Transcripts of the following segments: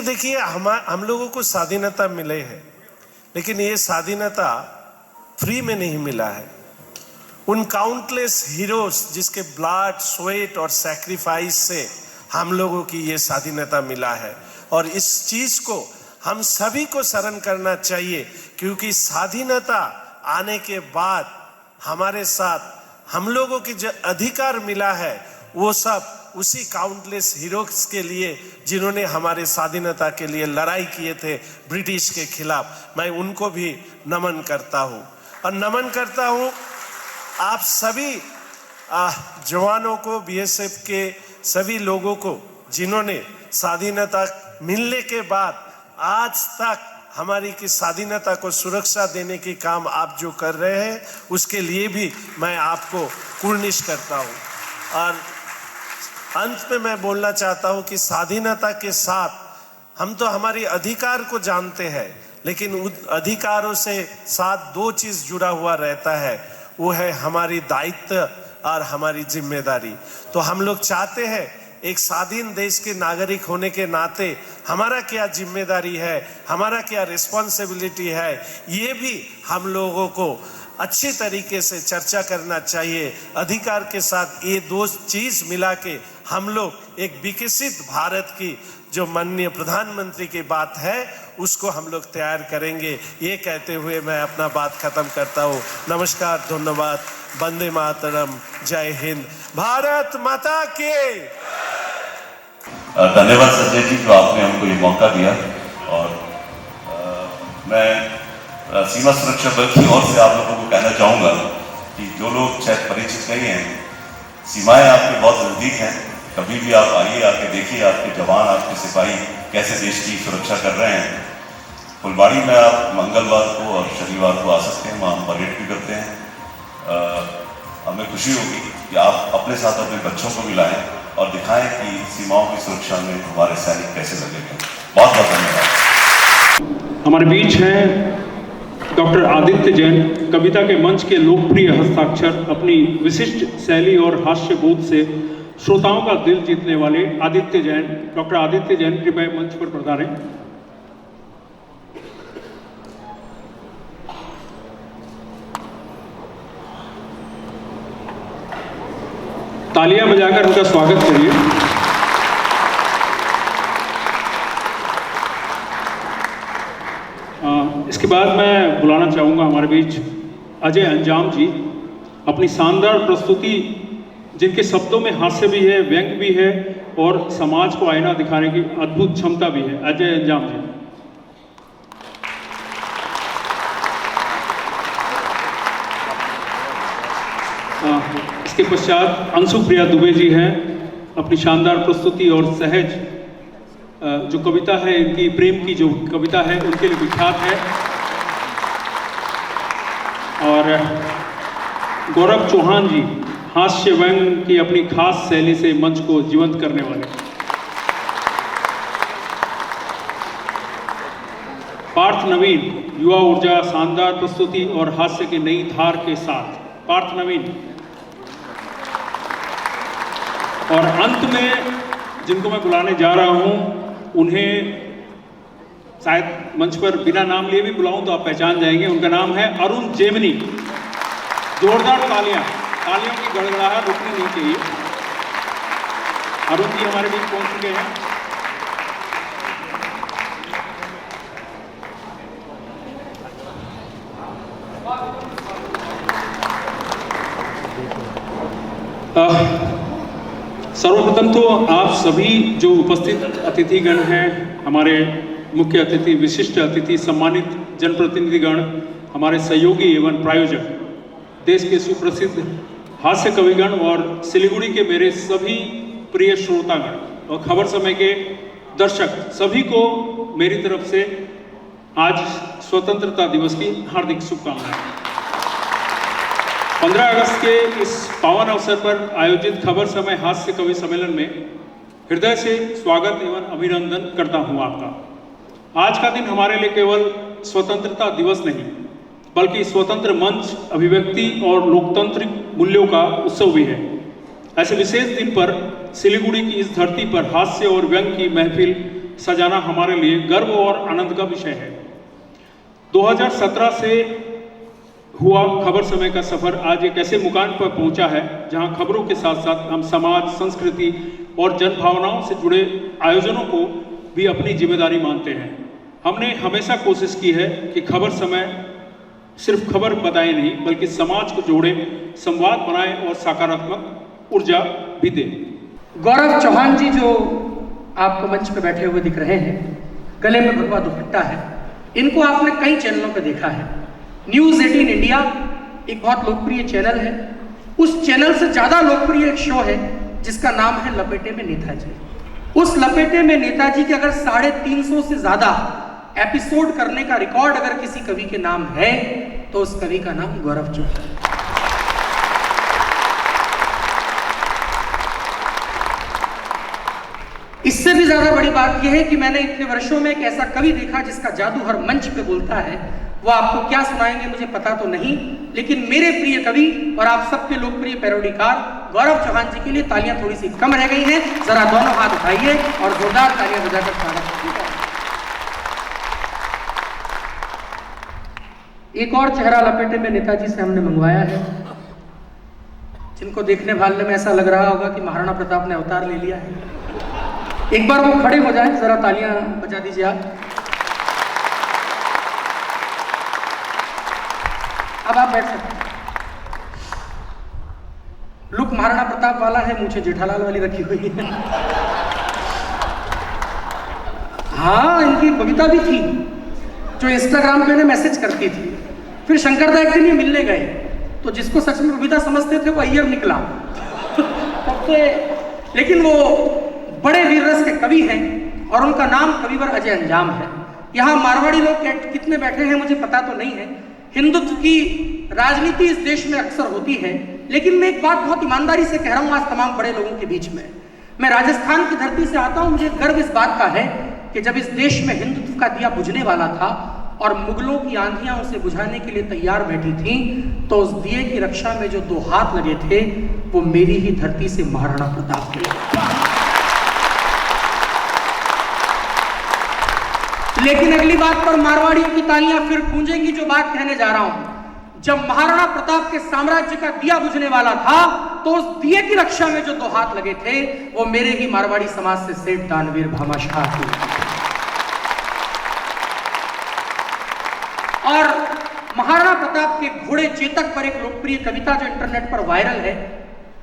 देखिए, हम लोगों को स्वाधीनता मिले है, लेकिन ये स्वाधीनता फ्री में नहीं मिला है। उन काउंटलेस हीरोज जिसके ब्लड, स्वेट और सैक्रिफाइस से हम लोगों की ये स्वाधीनता मिला है, और इस चीज को हम सभी को स्मरण करना चाहिए, क्योंकि स्वाधीनता आने के बाद हमारे साथ हम लोगों की जो अधिकार मिला है वो सब उसी काउंटलेस हीरोज के लिए जिन्होंने हमारे स्वाधीनता के लिए लड़ाई किए थे ब्रिटिश के खिलाफ। मैं उनको भी नमन करता हूँ, और नमन करता हूँ आप सभी जवानों को, बीएसएफ के सभी लोगों को जिन्होंने स्वाधीनता मिलने के बाद आज तक हमारी की स्वाधीनता को सुरक्षा देने की काम आप जो कर रहे हैं, उसके लिए भी मैं आपको कुर्निश करता हूँ। और अंत में मैं बोलना चाहता हूँ कि स्वाधीनता के साथ हम तो हमारी अधिकार को जानते हैं, लेकिन उन अधिकारों से साथ दो चीज जुड़ा हुआ रहता है, वो है हमारी दायित्व और हमारी जिम्मेदारी। तो हम लोग चाहते हैं एक स्वाधीन देश के नागरिक होने के नाते हमारा क्या जिम्मेदारी है, हमारा क्या रिस्पॉन्सिबिलिटी है, ये भी हम लोगों को अच्छी तरीके से चर्चा करना चाहिए। अधिकार के साथ ये दो चीज मिला के हम लोग एक विकसित भारत की जो माननीय प्रधानमंत्री की बात है उसको हम लोग तैयार करेंगे। ये कहते हुए मैं अपना बात खत्म करता हूँ। नमस्कार, धन्यवाद, वंदे मातरम, जय हिंद, भारत माता की। धन्यवाद संजय जी, जो आपने हमको ये मौका दिया। और मैं सीमा सुरक्षा बल की ओर से आप लोगों को कहना चाहूँगा कि जो लोग शायद परिचित नहीं हैं, सीमाएं आपके बहुत नज़दीक हैं। कभी भी आप आइए, आके देखिए आपके जवान, आपके सिपाही कैसे देश की सुरक्षा कर रहे हैं। फुलबाड़ी में आप मंगलवार को और शनिवार को आ सकते हैं, वहाँ हम परेड भी करते हैं। हमें खुशी होगी कि आप अपने साथ अपने बच्चों को भी लाएं और दिखाएं कि सीमाओं की सुरक्षा में हमारे सैनिक कैसे लगे हैं। बहुत बहुत धन्यवाद। हमारे बीच हैं डॉक्टर आदित्य जैन, कविता के मंच के लोकप्रिय हस्ताक्षर, अपनी विशिष्ट शैली और हास्य बोध से श्रोताओं का दिल जीतने वाले आदित्य जैन। डॉक्टर आदित्य जैन कृपया मंच पर पधारें। तालियां बजाकर उनका स्वागत करिए। इसके बाद मैं बुलाना चाहूँगा हमारे बीच अजय अंजाम जी, अपनी शानदार प्रस्तुति जिनके शब्दों में हास्य भी है, व्यंग भी है और समाज को आईना दिखाने की अद्भुत क्षमता भी है। अजय अंजाम जी। इसके पश्चात अंशुप्रिया दुबे जी हैं, अपनी शानदार प्रस्तुति और सहज जो कविता है, इनकी प्रेम की जो कविता है उनके लिए विख्यात है। और गौरव चौहान जी, हास्य व्यंग की अपनी खास शैली से मंच को जीवंत करने वाले। पार्थ नवीन, युवा ऊर्जा, शानदार प्रस्तुति और हास्य की नई धार के साथ पार्थ नवीन। और अंत में जिनको मैं बुलाने जा रहा हूं, उन्हें शायद मंच पर बिना नाम लिए भी बुलाऊं तो आप पहचान जाएंगे। उनका नाम है अरुण जेमनी। जोरदार तालियां, तालियों की गड़गड़ाहट रुकनी नहीं चाहिए। अरुण जी हमारे बीच पहुंच चुके हैं। सर्वप्रथम तो आप सभी जो उपस्थित अतिथिगण हैं, हमारे मुख्य अतिथि, विशिष्ट अतिथि, सम्मानित जनप्रतिनिधिगण, हमारे सहयोगी एवं प्रायोजक, देश के सुप्रसिद्ध हास्य कविगण और सिलीगुड़ी के मेरे सभी प्रिय श्रोतागण और खबर समय के दर्शक, सभी को मेरी तरफ से आज स्वतंत्रता दिवस की हार्दिक शुभकामनाएं। 15 अगस्त के इस पावन अवसर पर आयोजित खबर समय हास्य कवि सम्मेलन में हृदय से स्वागत एवं अभिनंदन करता हूं आपका। आज का दिन हमारे लिए केवल स्वतंत्रता दिवस नहीं, बल्कि स्वतंत्र मंच, अभिव्यक्ति और लोकतांत्रिक मूल्यों का उत्सव भी है। ऐसे विशेष दिन पर सिलीगुड़ी की इस धरती पर हास्य और व्यंग की महफिल सजाना हमारे लिए गर्व और आनंद का विषय है। 2017 से हुआ खबर समय का सफर आज एक ऐसे मुकाम पर पहुंचा है जहां खबरों के साथ साथ हम समाज, संस्कृति और जन भावनाओं से जुड़े आयोजनों को भी अपनी जिम्मेदारी मानते हैं। हमने हमेशा कोशिश की है कि खबर समय सिर्फ खबर बताए नहीं बल्कि समाज को जोड़े, संवाद बनाए और सकारात्मक ऊर्जा भी दे। गौरव चौहान जी जो आपको मंच पे बैठे हुए दिख रहे हैं, गले में भगवा दुपट्टा है, इनको आपने कई चैनलों पे देखा है। न्यूज़ 18 इंडिया एक बहुत लोकप्रिय चैनल है, उस चैनल से ज़्यादा लोकप्रिय एक शो है जिसका नाम है लपेटे में नेताजी। उस लपेटे में नेताजी के अगर 350 से ज़्यादा एपिसोड करने का रिकॉर्ड अगर किसी कवि के नाम है तो उस कवि का नाम गौरव चौहान। इससे भी ज्यादा बड़ी बात यह है कि मैंने इतने वर्षों में एक ऐसा कवि देखा जिसका जादू हर मंच पे बोलता है। वो आपको क्या सुनाएंगे मुझे पता तो नहीं, लेकिन मेरे प्रिय कवि और आप सबके लोकप्रिय पैरोडीकार गौरव चौहान जी के लिए तालियां थोड़ी सी कम रह गई हैं। जरा दोनों हाथ उठाइए और जोरदार तालियां बजाकर स्वागत कीजिए। एक और चेहरा लपेटे में नेताजी से हमने मंगवाया है, जिनको देखने भालने में ऐसा लग रहा होगा कि महाराणा प्रताप ने अवतार ले लिया है। एक बार वो खड़े हो जाए, जरा तालियां बजा दीजिए आप। अब आप बैठ सकते हैं। लुक महाराणा प्रताप वाला है, मुझे जेठालाल वाली रखी हुई है। हाँ, इनकी कविता भी थी जो इंस्टाग्राम पे ना मैसेज करती थी। फिर शंकर दा एक दिन ये मिलने गए तो जिसको सच में कविता समझते थे वो अय्यर निकला। लेकिन वो बड़े वीर रस के कवि हैं और उनका नाम कविवर अजय अंजाम है। यहाँ मारवाड़ी लोग कितने बैठे हैं मुझे पता तो नहीं है। हिंदुत्व की राजनीति इस देश में अक्सर होती है, लेकिन मैं एक बात बहुत ईमानदारी से कह रहा हूँ आज तमाम बड़े लोगों के बीच में। मैं राजस्थान की धरती से आता हूँ, मुझे गर्व इस बात का है कि जब इस देश में हिंदुत्व का दिया बुझने वाला था और मुगलों की आंधियां उसे बुझाने के लिए तैयार बैठी थीं, तो उस दिए की रक्षा में जो 2 हाथ लगे थे वो मेरी ही धरती से महाराणा प्रताप के। लेकिन अगली बात पर मारवाड़ियों की तालियां फिर गूंजेंगी जो बात कहने जा रहा हूं। जब महाराणा प्रताप के साम्राज्य का दिया बुझने वाला था तो उस दिए की रक्षा में जो 2 हाथ लगे थे वो मेरे ही मारवाड़ी समाज से सेठ दानवीर भामाशाह थे। और महाराणा प्रताप के घोड़े चेतक पर एक लोकप्रिय कविता जो इंटरनेट पर वायरल है,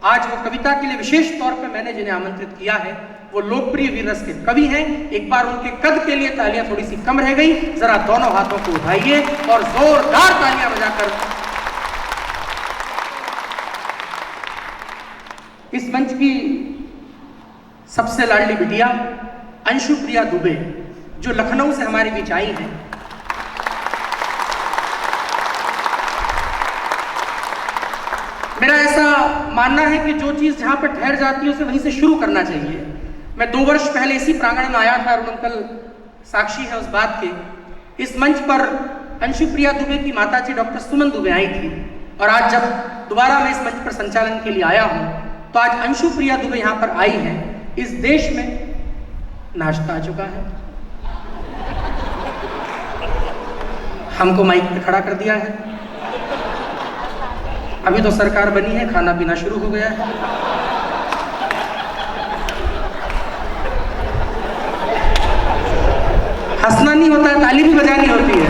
आज वो कविता के लिए विशेष तौर पर मैंने जिन्हें आमंत्रित किया है वो लोकप्रिय वीर रस के कवि हैं। एक बार उनके कद के लिए तालियां थोड़ी सी कम रह गई, जरा दोनों हाथों को उठाइए और जोरदार तालियां बजाकर इस मंच की सबसे लाडली बिटिया अंशु प्रिया दुबे जो लखनऊ से हमारे बीच आई है। मेरा ऐसा मानना है कि जो चीज जहां पर ठहर जाती है उसे वहीं से शुरू करना चाहिए। मैं 2 वर्ष पहले इसी प्रांगण में आया था, अरुण अंकल साक्षी है उस बात के। इस मंच पर अंशु प्रिया दुबे की माताजी डॉक्टर सुमन दुबे आई थी और आज जब दोबारा मैं इस मंच पर संचालन के लिए आया हूं तो आज अंशु प्रिया दुबे यहां पर आई है। इस देश में नाश्ता आ चुका है, हमको माइक पे खड़ा कर दिया है, अभी तो सरकार बनी है, खाना पीना शुरू हो गया है। हंसना नहीं होता है, ताली भी बजानी होती है।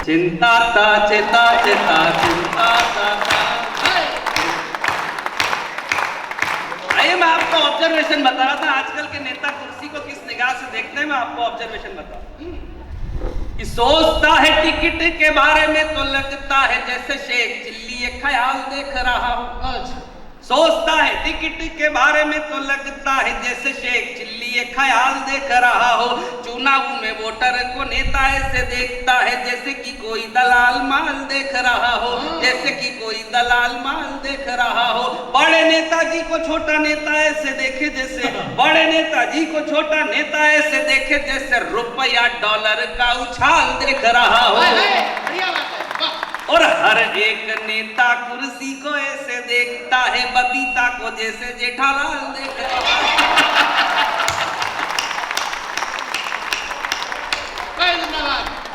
चिंता ता चेता चेता चिंता ता। आइए मैं आपको ऑब्जर्वेशन बता रहा था, आजकल के नेता कुर्सी को किस निगाह से देखते हैं, मैं आपको ऑब्जर्वेशन बता। सोचता है टिकट के बारे में तो लगता है जैसे शेख चिल्ली ये ख्याल देख रहा हूँ। सोचता है टिकट के बारे में तो लगता है जैसे शेख चिल्ली ये ख्याल देख रहा हो। चुनाव में वोटर को नेता ऐसे देखता है जैसे कि कोई दलाल माल देख रहा हो, जैसे कि कोई दलाल माल देख रहा हो। बड़े नेताजी को छोटा नेता ऐसे देखे जैसे, बड़े नेताजी को छोटा नेता ऐसे देखे जैसे रुपया डॉलर का उछाल देख रहा हो। और हर एक नेता कुर्सी को ऐसे देखता है बबीता सीता को जैसे जेठालाल देखे।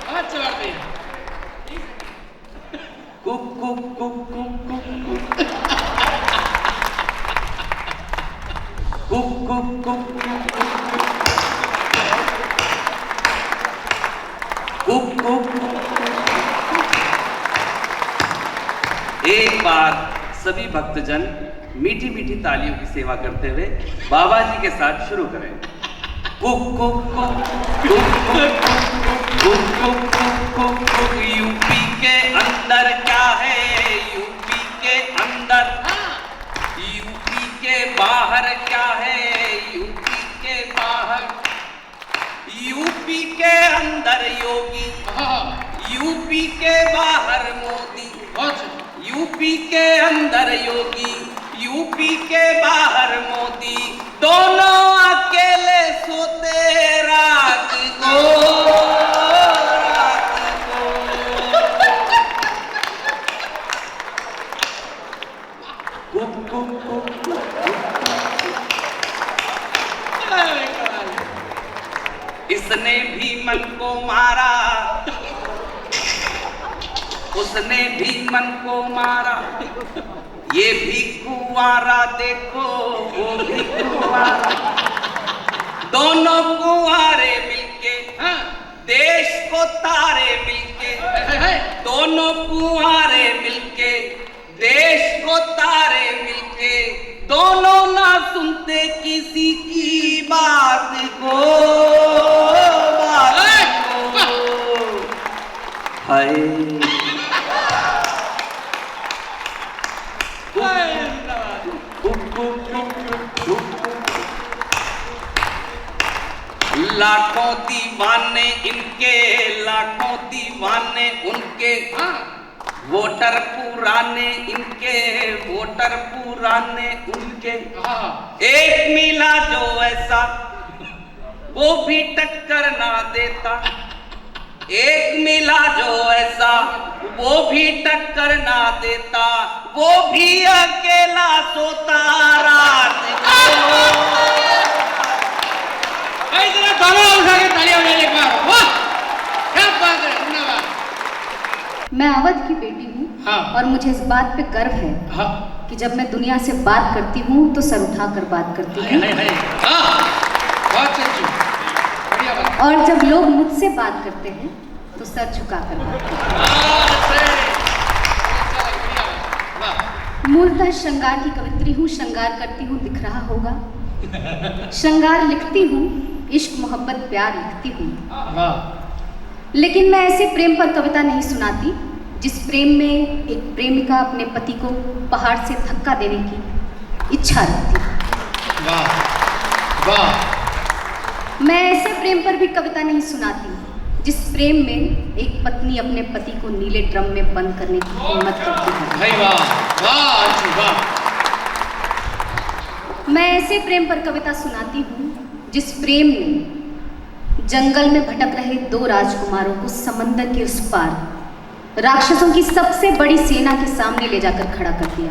बहुत चलाते हैं। Cook cook cook cook cook cook cook cook cook cook cook. एक बार सभी भक्तजन मीठी मीठी तालियों की सेवा करते हुए बाबा जी के साथ शुरू करें। Cook cook cook cook cook cook cook cook cook. UP के अंदर क्या है, यूपी के अंदर, यूपी के बाहर क्या है, यूपी के बाहर, यूपी के अंदर योगी, यूपी के बाहर मोदी, यूपी के अंदर योगी, यूपी के बाहर मोदी, दोनों अकेले सोते रात को, रात को। Cook cook cook. इसने भी मन को मारा, उसने भी मन को मारा, ये भी कुंवारा देखो, वो भी कुंवारा, दोनों कुंवारे मिलके देश को तारे मिलके, दोनों कुंवारे मिलके देश को तारे मिलके, दोनों ना सुनते किसी की बात को, बात को। हाय लाखों दीवाने इनके, लाखों दीवाने उनके, वोटर पुराने इनके, वोटर पुराने उनके। एक मिला जो ऐसा वो भी टक्कर ना देता, एक मिला जो ऐसा वो भी टक्कर ना देता, वो भी अकेला सोता रात को। मैं अवध की बेटी हूँ। हाँ। और मुझे इस बात पे गर्व है कि जब मैं दुनिया से बात करती हूँ तो सर उठाकर बात करती हूँ, और जब लोग मुझसे बात करते हैं तो सर झुकाकर बात करते हैं। मूलतः श्रृंगार की कवित्री हूँ, श्रृंगार करती हूँ, दिख रहा होगा। श्रृंगार लिखती हूँ, इश्क मोहब्बत प्यार लिखती हूँ, लेकिन मैं ऐसे प्रेम पर कविता नहीं सुनाती जिस प्रेम में एक प्रेमिका अपने पति को पहाड़ से धक्का देने की इच्छा रखती है। वाह वाह। मैं ऐसे प्रेम पर भी कविता नहीं सुनाती जिस प्रेम में एक पत्नी अपने पति को नीले ड्रम में बंद करने की हिम्मत करती है। भाई वाह वाह वाह। मैं ऐसे प्रेम पर कविता सुनाती हूँ जिस प्रेम ने जंगल में भटक रहे दो राजकुमारों को समंदर के उस पार राक्षसों की सबसे बड़ी सेना के सामने ले जाकर खड़ा कर दिया।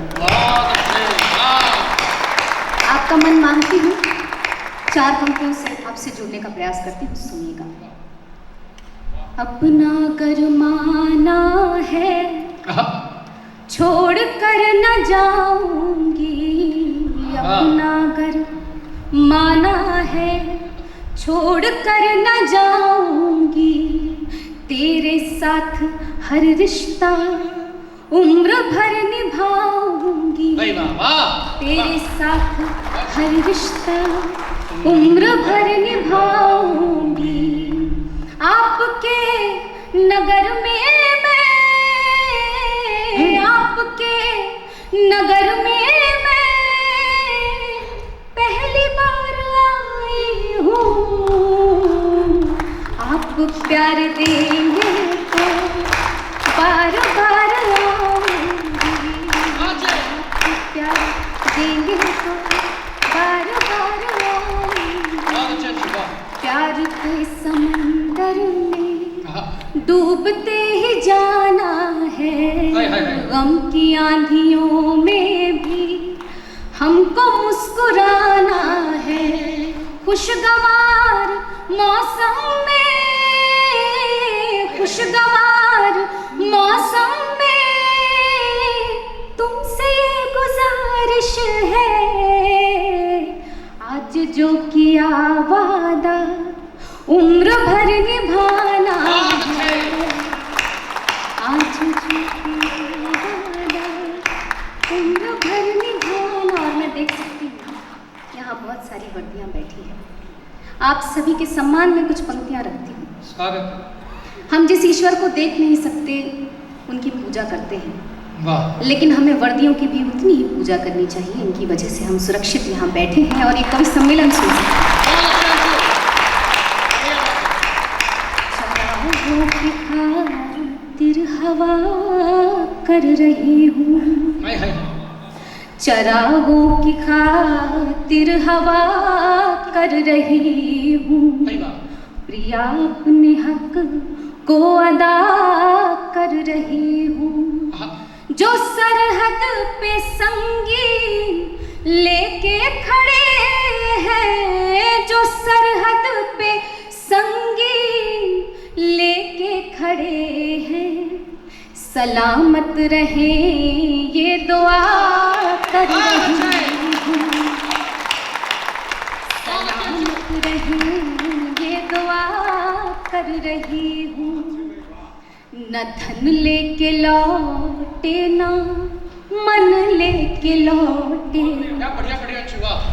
आपका मन मांगती हूँ, 4 पंक्तियों से आपसे जुड़ने का प्रयास करती हूँ, सुनिएगा। अपना घर माना है, छोड़ कर न जाऊंगी, अपना घर माना है, छोड़ कर न जाऊंगी, तेरे साथ हर रिश्ता उम्र भर निभाऊंगी, तेरे साथ हर रिश्ता उम्र भर निभाऊंगी। आपके नगर में मैं, आपके नगर में मैं पहली बार आई हूँ। आप प्यार देंगे तो बार बार आऊंगी, आप प्यार देंगे तो बार बार आऊंगी। प्यार के समंदर में डूबते ही जाना है, गम की आंधियों में भी हम खुशगवार मौसम में, खुशगवार मौसम में तुमसे ये गुजारिश है, आज जो किया वादा उम्र भर निभाना है, आज जो किया वादा उम्र भर निभाना। और मैं देख सकती हूँ यहाँ बहुत सारी वर्दियाँ बैठी हैं। आप सभी के सम्मान में कुछ पंक्तियाँ रखती हूँ। स्वागत। हम जिस ईश्वर को देख नहीं सकते उनकी पूजा करते हैं, वाह। लेकिन हमें वर्दियों की भी उतनी ही पूजा करनी चाहिए। इनकी वजह से हम सुरक्षित यहाँ बैठे हैं और एक कवि सम्मेलन सुन सकते हैं। चरागों की खातिर हवा कर रही हूँ, चरागों की खातिर हवा कर रही हूँ, प्रिया अपने हक को अदा कर रही हूँ, जो सरहद पे संगीन लेके खड़े हैं, जो सरहद पे संगीन लेके खड़े हैं, सलामत रहे ये दुआ कर रही हूँ, सलामत रहे ये दुआ कर रही हूँ। न धन लेके लौटे ना मन लेके लौटे,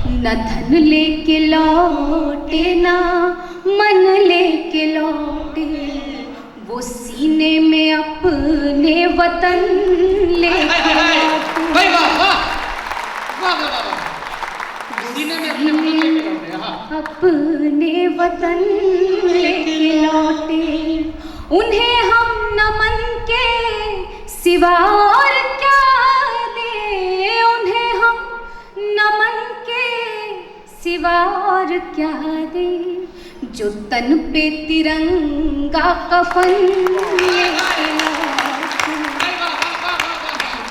न धन लेके लौटे ना मन लेके लौटे, वो सीने में अपने वतन लेके लौटे, अपने वतन लेके लौटे, उन्हें हम नमन के सिवा और क्या दे, उन्हें हम नमन के सिवा और क्या दे, जो तन पे तिरंगा कफन लेके लौटे,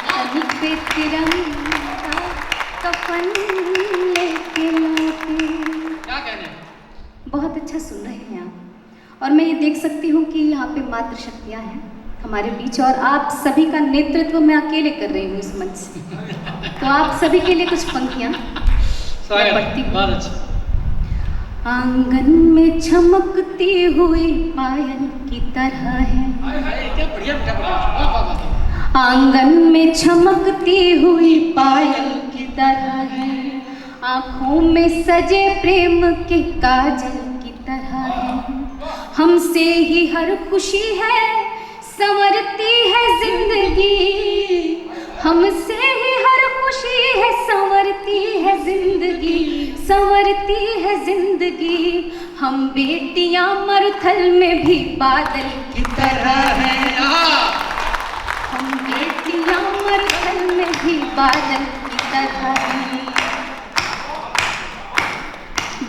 तन पे तिरंगा कफन लेके लौटे। क्या कहने? बहुत अच्छा सुन रहे हैं आप, और मैं ये देख सकती हूँ कि यहाँ पे मातृ शक्तियाँ हैं हमारे बीच, और आप सभी का नेतृत्व मैं अकेले कर रही हूँ इस मंच से। तो आप सभी के लिए कुछ पंक्तियाँ मैं पढ़ती हूँ। आंगन में चमकती हुई पायल की तरह है, आंगन में चमकती हुई पायल की तरह है, आँखों में सजे प्रेम के काजल की तरह है, हमसे ही हर खुशी है संवरती है जिंदगी, हमसे ही हर खुशी है संवरती है जिंदगी, संवरती है जिंदगी, हम बेटियां मरुथल में भी बादल की तरह है, हम बेटियां मरुथल में भी बादल की तरह है,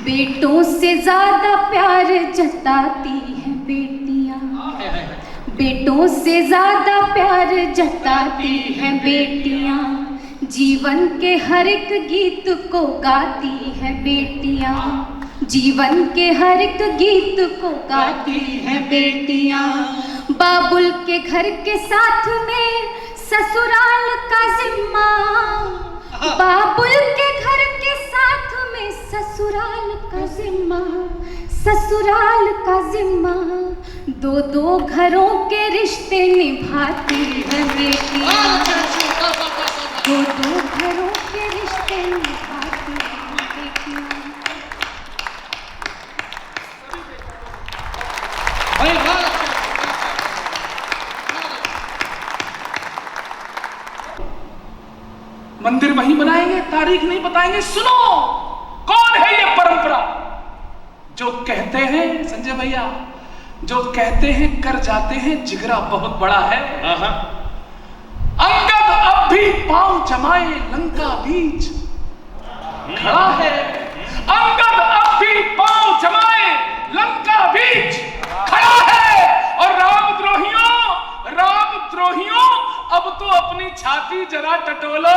बेटों से ज्यादा प्यार जताती हैं बेटियां, बेटों से ज्यादा प्यार जताती हैं बेटियां, जीवन के हर एक गीत को गाती हैं बेटियां, जीवन के हर एक गीत को गाती हैं बेटियां, बाबुल के घर के साथ में ससुराल का जिम्मा, बाबुल के घर के साथ में ससुराल का जिम्मा, ससुराल का जिम्मा, दो दो घरों के रिश्ते निभाती है बेटियां, दो दो घरों के रिश्ते निभाती है बेटियां। मंदिर वहीं बनाएंगे, तारीख नहीं बताएंगे। सुनो कौन है ये परंपरा जो कहते हैं, संजय भैया, जो कहते हैं कर जाते हैं, जिगरा बहुत बड़ा है। अंगद अब भी पांव जमाए लंका बीच खड़ा है, अंगद अब भी पांव जमाए लंका बीच खड़ा है, और रामद्रोहियों अब तो अपनी छाती जरा टटोलो,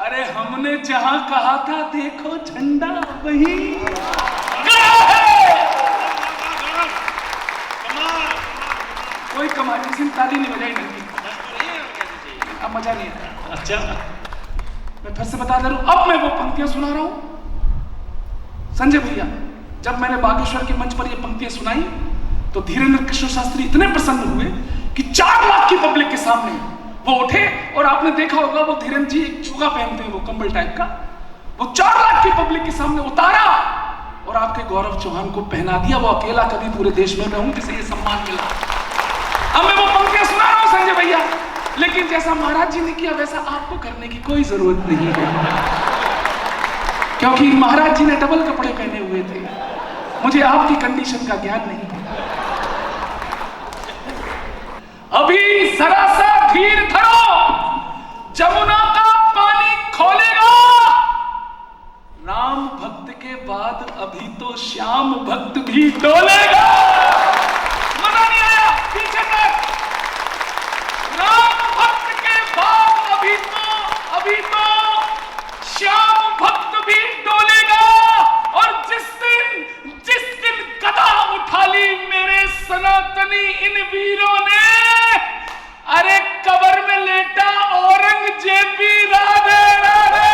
अरे हमने जहां कहा था देखो झंडा वही गड़ा है। कोई कमाल नहीं, ताली नहीं बजाई नहीं, अब मजा नहीं आया। अच्छा, मैं फिर से बता दे रहा हूं, अब मैं वो पंक्तियां सुना रहा हूं। संजय भैया, जब मैंने बागेश्वर के मंच पर ये पंक्तियां सुनाई तो धीरेन्द्र कृष्ण शास्त्री इतने प्रसन्न हुए कि 4 लाख की पब्लिक के सामने वो उठे, और आपने देखा होगा वो धीरेन्द्र जी एक चूगा पहनते हैं, वो कंबल टाइप का, वो 4 लाख की पब्लिक के सामने उतारा और आपके गौरव चौहान को पहना दिया। वो अकेला कभी पूरे देश में रहूं जिसे ये सम्मान मिला। अब मैं वो पंक्तियां सुना रहा हूं संजय भैया, लेकिन जैसा महाराज जी ने किया वैसा आपको करने की कोई जरूरत नहीं है, क्योंकि महाराज जी ने डबल कपड़े पहने हुए थे। मुझे आपकी कंडीशन का ज्ञान नहीं है। अभी जरा सा धीर धरो, जमुना का पानी खोलेगा। राम भक्त के बाद अभी तो श्याम भक्त भी डोलेगा। मजा नहीं आया? पीछे तक। राम भक्त के बाद अभी तो श्याम भक्त भी डोलेगा। और जिस दिन गदा उठा ली मेरे सनातनी इन वीरों ने, अरे कबर में लेटा औरंगजेब भी राधे राधे।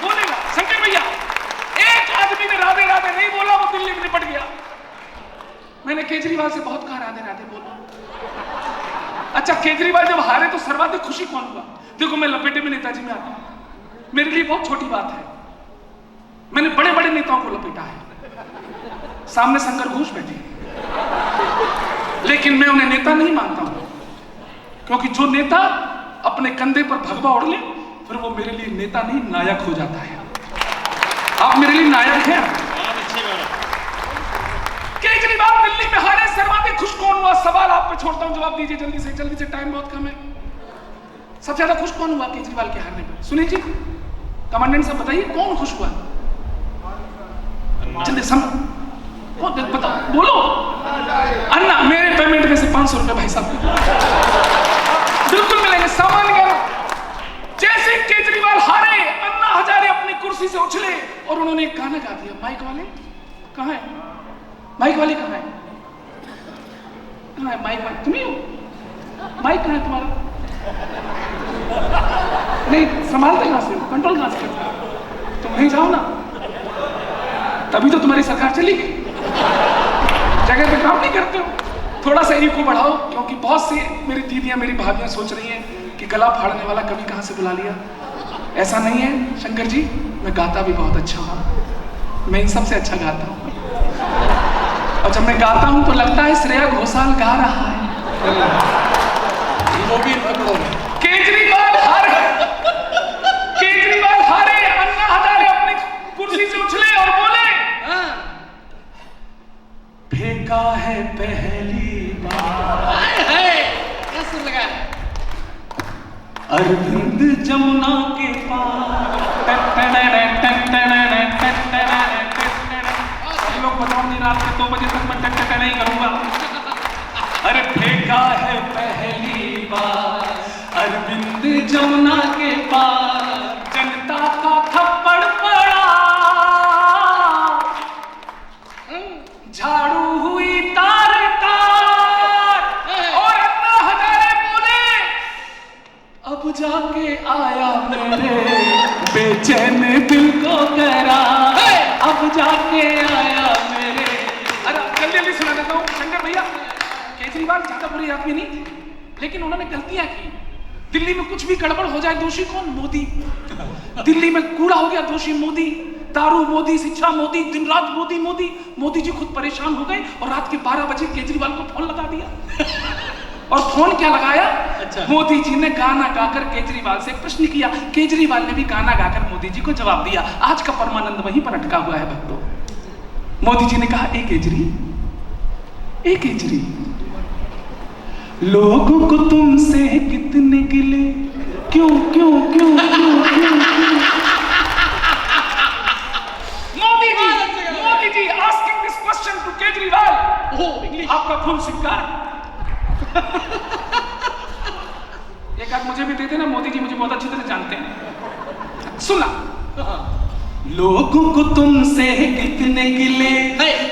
बोलेगा शंकर भैया, एक आदमी ने राधे राधे नहीं बोला, वो दिल्ली में निपट गया। मैंने केजरीवाल से बहुत कहा राधे राधे बोलो। अच्छा, केजरीवाल जब हारे तो सर्वाधिक खुशी कौन हुआ? देखो, मैं लपेटे में नेताजी में आता हूं, मेरे लिए बहुत छोटी बात है। मैंने बड़े बड़े नेताओं को लपेटा है, सामने शंकर घोष बैठे, लेकिन मैं उन्हें नेता नहीं मानता हूं, क्योंकि जो नेता अपने कंधे पर भगवा ओढ़ ले फिर वो मेरे लिए नेता नहीं नायक हो जाता है। आप मेरे लिए नायक हैं। केजरीवाल दिल्ली में हारे, सर्वाधिक खुश कौन हुआ? सवाल आप पे छोड़ता हूं, जवाब दीजिए जल्दी से, टाइम बहुत कम है। सबसे ज्यादा खुश कौन हुआ केजरीवाल के हारने पर? सुनिए जी, कमांडेंट साहब बताइए कौन खुश हुआ? जल्दी बताओ, बोलो। अन्ना, मेरे पेमेंट में से 500 रुपए भाई साहब बिल्कुल मिलेंगे, सामान गया। जैसे केजरीवाल हारे, अन्ना हजारे अपनी कुर्सी से उछले और उन्होंने एक गाना गा दिया। माइक वाले कहाँ है? माइक वाले कहाँ है? कहाँ है माइक वाले? तुम ही हो? माइक कहाँ है तुम्हारा? नहीं, संभालते कहाँ से हो? कंट्रोल कहाँ से करते हो? तुम वहीं जाओ ना, तभी तो तुम्हारी सरकार चली गई। जगह पे काम नहीं करते हो। थोड़ा सा इको बढ़ाओ, क्योंकि बहुत सी मेरी दीदियां, मेरी भाभियां सोच रही हैं कि गला फाड़ने वाला कभी कहां से बुला लिया। ऐसा नहीं है शंकर जी, मैं गाता भी बहुत अच्छा हूं, मैं इन सबसे अच्छा गाता हूं। और जब मैं गाता हूं तो लगता है श्रेया घोषाल गा रहा है। केजरीवाल हारे, अन्ना हजारे अपनी कुर्सी से उछले और बोले, फेंका है पहली बार अरविंद जमुना के पार। लोग बताऊंगी रात के 2 बजे तक मैं टक नहीं करूंगा। अरे फेंका है पहली बार अरविंद जमुना के पार, जनता का थप्पड़ पड़ा, झाड़ू हुई तार तार। और अन्ना हजारे बोले, अब जाके आया मेरे बेचैन दिल को करार, अब जाके आया मेरे। अरे जल्दी जल्दी सुना देता हूँ शंकर भैया। केजरीवाल ज्यादा बुरे आदमी नहीं थे, लेकिन उन्होंने गलतियां की। दिल्ली में कुछ भी गड़बड़ हो जाए, दोषी कौन? मोदी। दिल्ली में कूड़ा हो गया, दोषी मोदी। दारू मोदी, शिक्षा मोदी, दिन रात मोदी मोदी। मोदी जी खुद परेशान हो गए और रात के 12 बजे केजरीवाल को फोन लगा दिया। और फोन क्या लगाया? अच्छा। मोदी जी ने गाना गाकर केजरीवाल से प्रश्न किया, केजरीवाल ने भी गाना गाकर मोदी जी को जवाब दिया। आज का परमानंद वहीं पर अटका हुआ है भक्तों। मोदी जी ने कहा, ए केजरी, लोगों को तुमसे कितने गिले, क्यों क्यों क्यों क्यों क्यों Modi ji asking this question to Kejriwal. आपका फुल स्वीकार। एक आध मुझे भी दे देना, मोदी जी मुझे बहुत अच्छी तरह जानते हैं। सुना, लोगों को तुमसे कितने गिले,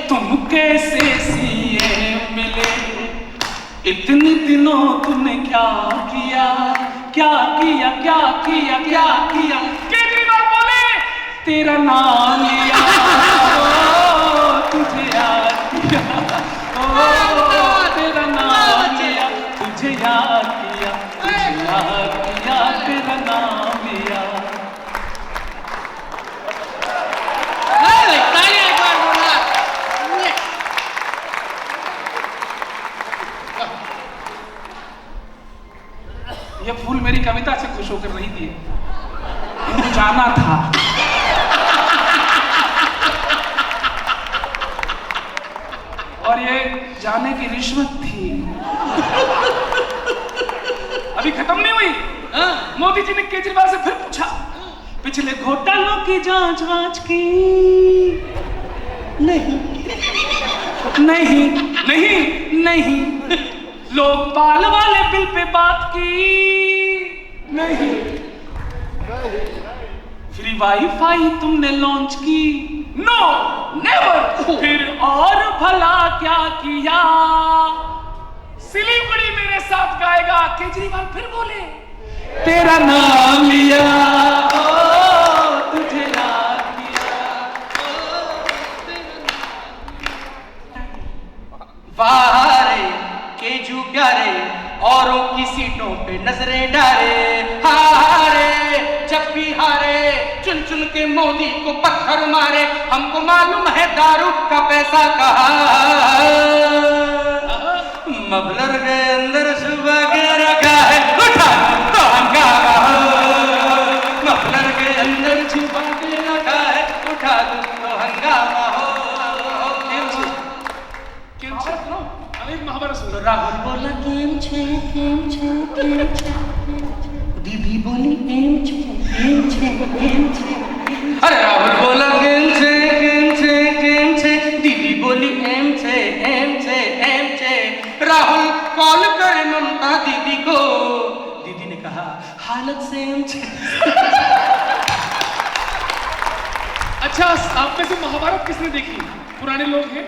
तुम कैसे सीएम मिले, इतने दिनों तुमने क्या किया, क्या किया, क्या किया, क्या किया। केजरीवाल बोले तेरा नाम लिया, तुझे याद किया, तेरा नाम लिया, तुझे याद किया, तुझे याद किया, तेरा नाम लिया। ये फूल मेरी कविता से खुश होकर नहीं दिए, इनको जाना था। और ये जाने की रिश्वत थी। अभी खत्म नहीं हुई। मोदी जी ने केजरीवाल से फिर पूछा, पिछले घोटालों की जांच वांच की? नहीं नहीं नहीं नहीं। लोकपाल वाले बिल पे बात की? नहीं। फ्री वाईफाई तुमने लॉन्च की? No never. फिर और भला क्या किया? सिलीगुड़ी मेरे साथ गाएगा। केजरीवाल फिर बोले तेरा नाम लिया, तुझे याद किया। वारे केजू प्यारे, औरों की सीटों पे नजरें डाले, हारे जब भी हारे, चुन चुन के मोदी को पत्थर मारे। हमको मालूम है दारू का पैसा कहाँ, मफलर के अंदर सुबह के रखा है, उठा तो हंगामा हो। मफलर के अंदर छुपा के रखा है, उठा तो हंगामा हो। महाभारत सुन। राहुल बोला केम छे केम छे केम छे, दीदी बोली एम छे एम छे एम छे। अरे राहुल बोला केम छे केम छे केम छे, दीदी बोली एम छे एम छे एम छे। राहुल कॉल करे ममता दीदी को, दीदी ने कहा हालत सेम छे। अच्छा, आप में से महाभारत किसने देखी? पुराने लोग हैं।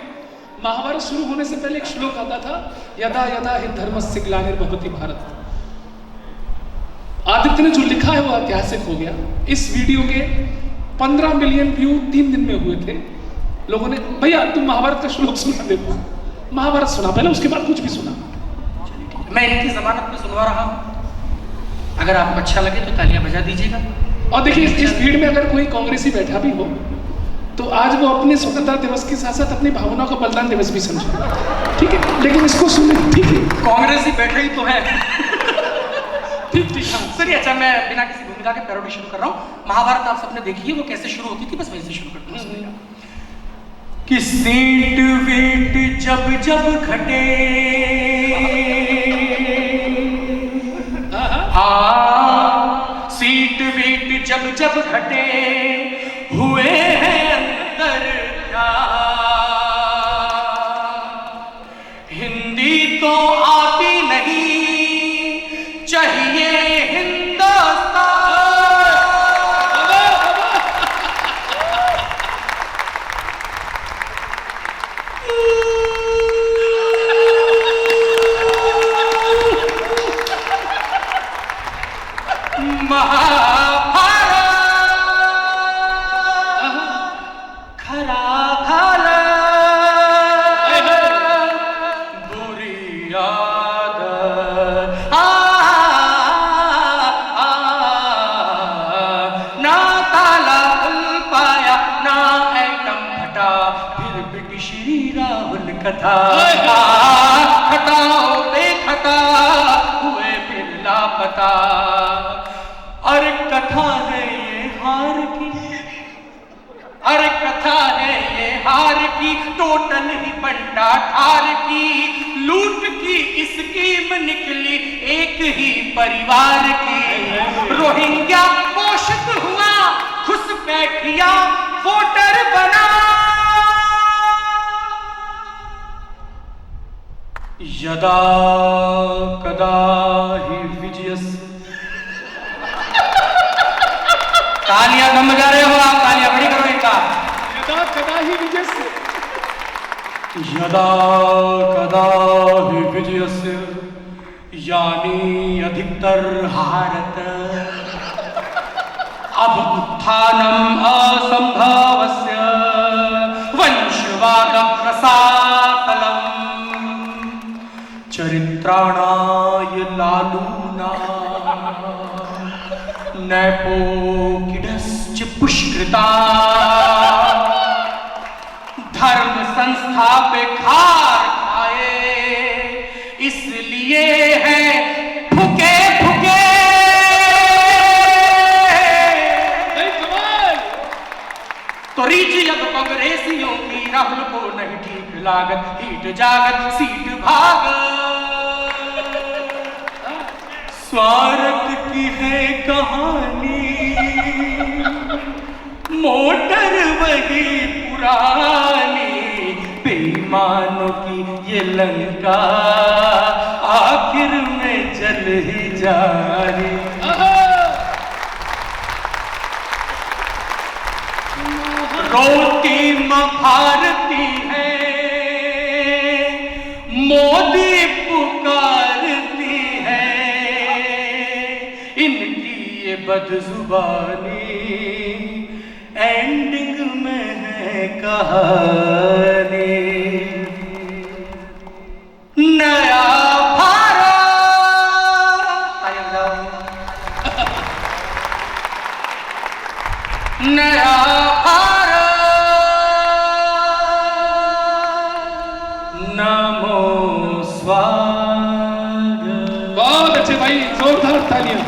महाभारत शुरू होने से पहले एक श्लोक आता था, यदा यदा हि धर्मस्य ग्लानिर्भवति भारत। आदित्य ने जो लिखा है वो ऐतिहासिक हो गया। इस वीडियो के 15 मिलियन व्यू 3 दिन में हुए थे। लोगों ने, भैया तुम महाभारत का श्लोक सुना दे। महाभारत सुना पहले, उसके बाद कुछ भी सुना। मैं इनकी जमानत में सुनवा रहा हूं, अगर आपको अच्छा लगे तो तालियां बजा दीजिएगा। और देखिए, इस भीड़ में अगर कोई कांग्रेसी बैठा भी हो तो आज वो अपने स्वतंत्रता दिवस के साथ साथ अपनी भावनाओं का बलिदान दिवस भी समझे, ठीक है? लेकिन इसको सुने, ठीक है? कांग्रेसी बैठे ही तो है। ठीक ठीक, हाँ। चलिए, अच्छा मैं बिना किसी भूमिका के पैरोडी शुरू कर रहा हूँ। महाभारत आप सबने देखी है, वो कैसे शुरू होती थी, बस वैसे शुरू करता हूँ। कि सीट वीट जब जब घटे, हाँ सीट वीट जब जब घटे, हुए हैं अंतर क्या, हिंदी तो आती नहीं, चाहिए हिंदुस्तान। कथा खताओं पे खता हुए फिर लापता। अरे कथा है ये हार की, अरे कथा है ये हार की, टोटल ही बंटा ठार की, लूट की स्कीम निकली एक ही परिवार की। रोहिंग्या पोषित हुआ, घुसपैठिया वोटर बना, यदा कदा ही विजयस्य तालियां कम बजा रहे हो आप, तालियां बड़ी करो एक बार। यदा कदा ही विजयस्य यदा कदा ही विजयस्य यानी अधिकतर हारत अब उत्थानम असंभवस्य वंशवाद प्रसातलम चरित्राणाय लालूना नैपोकिडश्च पुष्कृता धर्म संस्था पे खार खाए इसलिए है फुके फुके। तो रीच अब कांग्रेसियों की राहुल को नहीं ठीक लागत, हीट जागत सीट भागत। स्वार्थ की है कहानी मोटर वही पुरानी, बेईमानों की ये लंका आखिर में जल ही जा रही। रोती मां भारती है मोदी पुकारती है, इनकी ये बदजुबानी एंडिंग में है कहानी। नया नया नमो स्वागत। बहुत अच्छे भाई, जोरदार तालियां।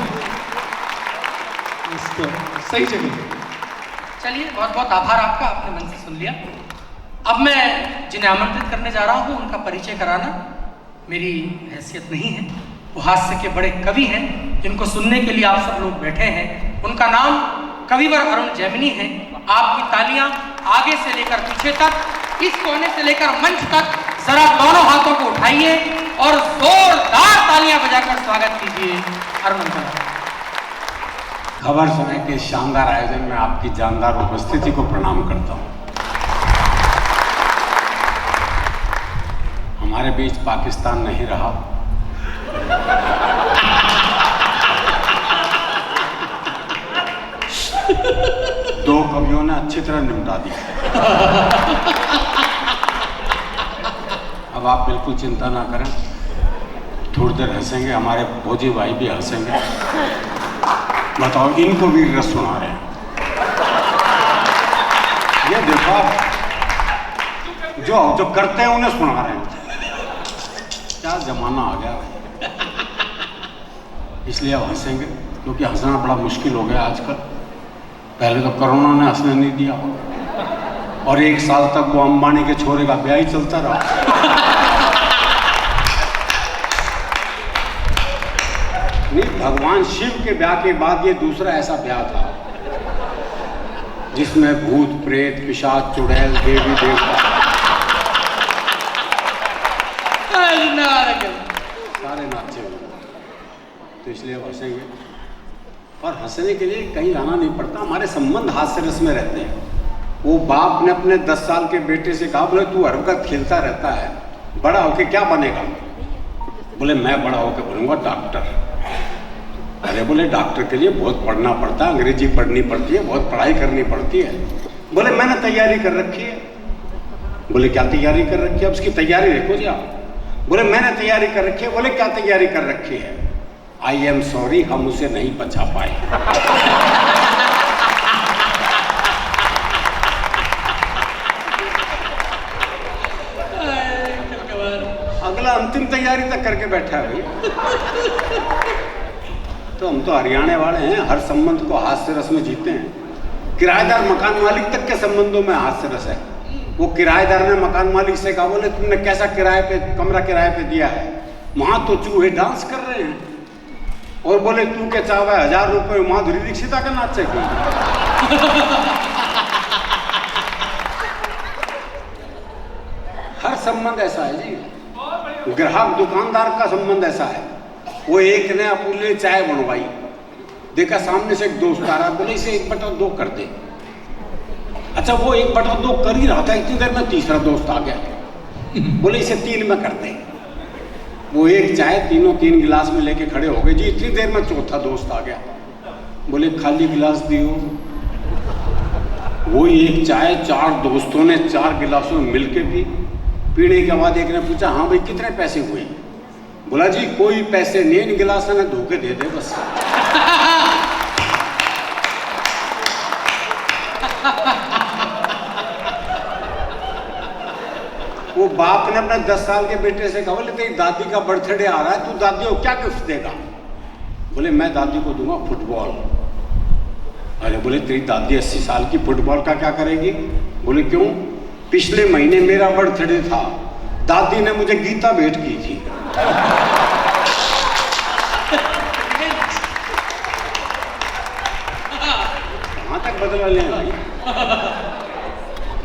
इसको सही जगह। चलिए बहुत बहुत आभार आपका, आपने मन से सुन लिया। अब मैं जिन्हें आमंत्रित करने जा रहा हूँ उनका परिचय कराना मेरी हैसियत नहीं है। वो हास्य के बड़े कवि हैं जिनको सुनने के लिए आप सब लोग बैठे हैं। उनका नाम कविवर अरुण जैमिनी है। आपकी तालियां आगे से लेकर पीछे तक, इस कोने से लेकर मंच तक जरा दोनों हाथों को उठाइए और जोरदार तालियां बजाकर स्वागत कीजिए अरुण का। खबर समय के शानदार आयोजन में आपकी जानदार उपस्थिति को प्रणाम करता हूं। हमारे बीच पाकिस्तान नहीं रहा, दो कवियों ने अच्छी तरह निपटा दिया। अब आप बिल्कुल चिंता ना करें, थोड़ी देर हंसेंगे, हमारे भोजी भाई भी हंसेंगे। बताओ, इनको वीर रस सुना रहे हैं। ये देखो आप, जो करते हैं उन्हें सुना रहे हैं। क्या जमाना आ गया, इसलिए अब हंसेंगे, क्योंकि हंसना बड़ा मुश्किल हो गया आजकल। पहले तो कोरोना ने हंसने नहीं दिया और 1 साल तक वो अंबानी के छोरे का ब्याह ही चलता रहा। नहीं, भगवान शिव के ब्याह के बाद ये दूसरा ऐसा ब्याह था जिसमें भूत प्रेत पिशाच चुड़ैल देवी देवता सारे नाचे हुए। तो इसलिए हंसेंगे, और हंसने के लिए कहीं आना नहीं पड़ता। हमारे संबंध हास्य रस में रहते हैं। वो बाप ने अपने 10 साल के बेटे से कहा, बोले तू हर वक्त खेलता रहता है, बड़ा होके क्या बनेगा? बोले मैं बड़ा होके बनूंगा डॉक्टर। अरे बोले डॉक्टर के लिए बहुत पढ़ना पड़ता है, अंग्रेजी पढ़नी पड़ती है, बहुत पढ़ाई करनी पड़ती है। बोले मैंने तैयारी कर रखी है। बोले क्या तैयारी कर रखी है? अब उसकी तैयारी देखो जी आप। बोले मैंने तैयारी कर रखी है। बोले क्या तैयारी कर रखी है? आई एम सॉरी, हम उसे नहीं बचा पाए। अगला अंतिम तैयारी तक करके बैठा है भाई। तो हम तो हरियाणा वाले हैं, हर संबंध को हास्य रस में जीते हैं। किराएदार मकान मालिक तक के संबंधों में हास्य रस है। वो किराएदार ने मकान मालिक से कहा, बोले तुमने कैसा कमरा किराए पे दिया है? वहां तो चूहे डांस कर रहे हैं। और बोले तू क्या चाहवा है, 1000 रुपये माधुरी दीक्षित का नाच चाहिए। हर संबंध ऐसा है जी। बहुत बढ़िया। ग्राहक दुकानदार का संबंध ऐसा है। वो एक ने अपने लिए चाय बनवाई, देखा सामने से एक दोस्त आ रहा, बोले इसे 1/2 कर दे। अच्छा वो 1/2 कर ही रहा था, इतनी देर में तीसरा दोस्त आ गया, बोले इसे 3 में कर दे। वो एक चाय तीनों 3 गिलास में लेके खड़े हो गए जी, इतनी देर में चौथा दोस्त आ गया, बोले खाली गिलास दियो। वो एक चाय 4 दोस्तों ने 4 गिलासों में मिलके पी। पीने के बाद एक ने पूछा हाँ भाई कितने पैसे हुए? बोला जी कोई पैसे नहीं, इन गिलास ने धोखे दे दे बस। वो बाप ने अपने 10 साल के बेटे से कहा, बोले तेरी दादी का बर्थडे आ रहा है, तू दादी को क्या गिफ्ट देगा? बोले मैं दादी को दूंगा फुटबॉल। अरे बोले तेरी दादी 80 साल की, फुटबॉल का क्या करेगी? बोले क्यों? पिछले महीने मेरा बर्थडे था, दादी ने मुझे गीता भेंट की थी। कहां तक बदला लें भाई?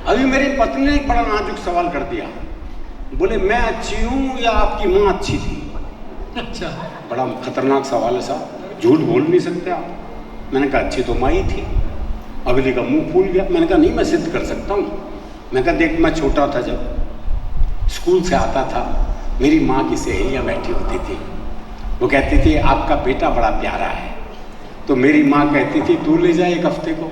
अभी मेरी पत्नी ने एक बड़ा नाजुक सवाल कर दिया, बोले मैं अच्छी हूं या आपकी मां अच्छी थी? अच्छा, बड़ा खतरनाक सवाल है साहब, झूठ बोल नहीं सकते आप। मैंने कहा अच्छी तो माँ ही थी। अगले का मुंह फूल गया। मैंने कहा नहीं मैं सिद्ध कर सकता हूँ। मैं कहा देख मैं छोटा था, जब स्कूल से आता था मेरी माँ की सहेलियाँ बैठी होती थी, वो कहती थी आपका बेटा बड़ा प्यारा है, तो मेरी माँ कहती थी तू ले जा 1 हफ्ते को।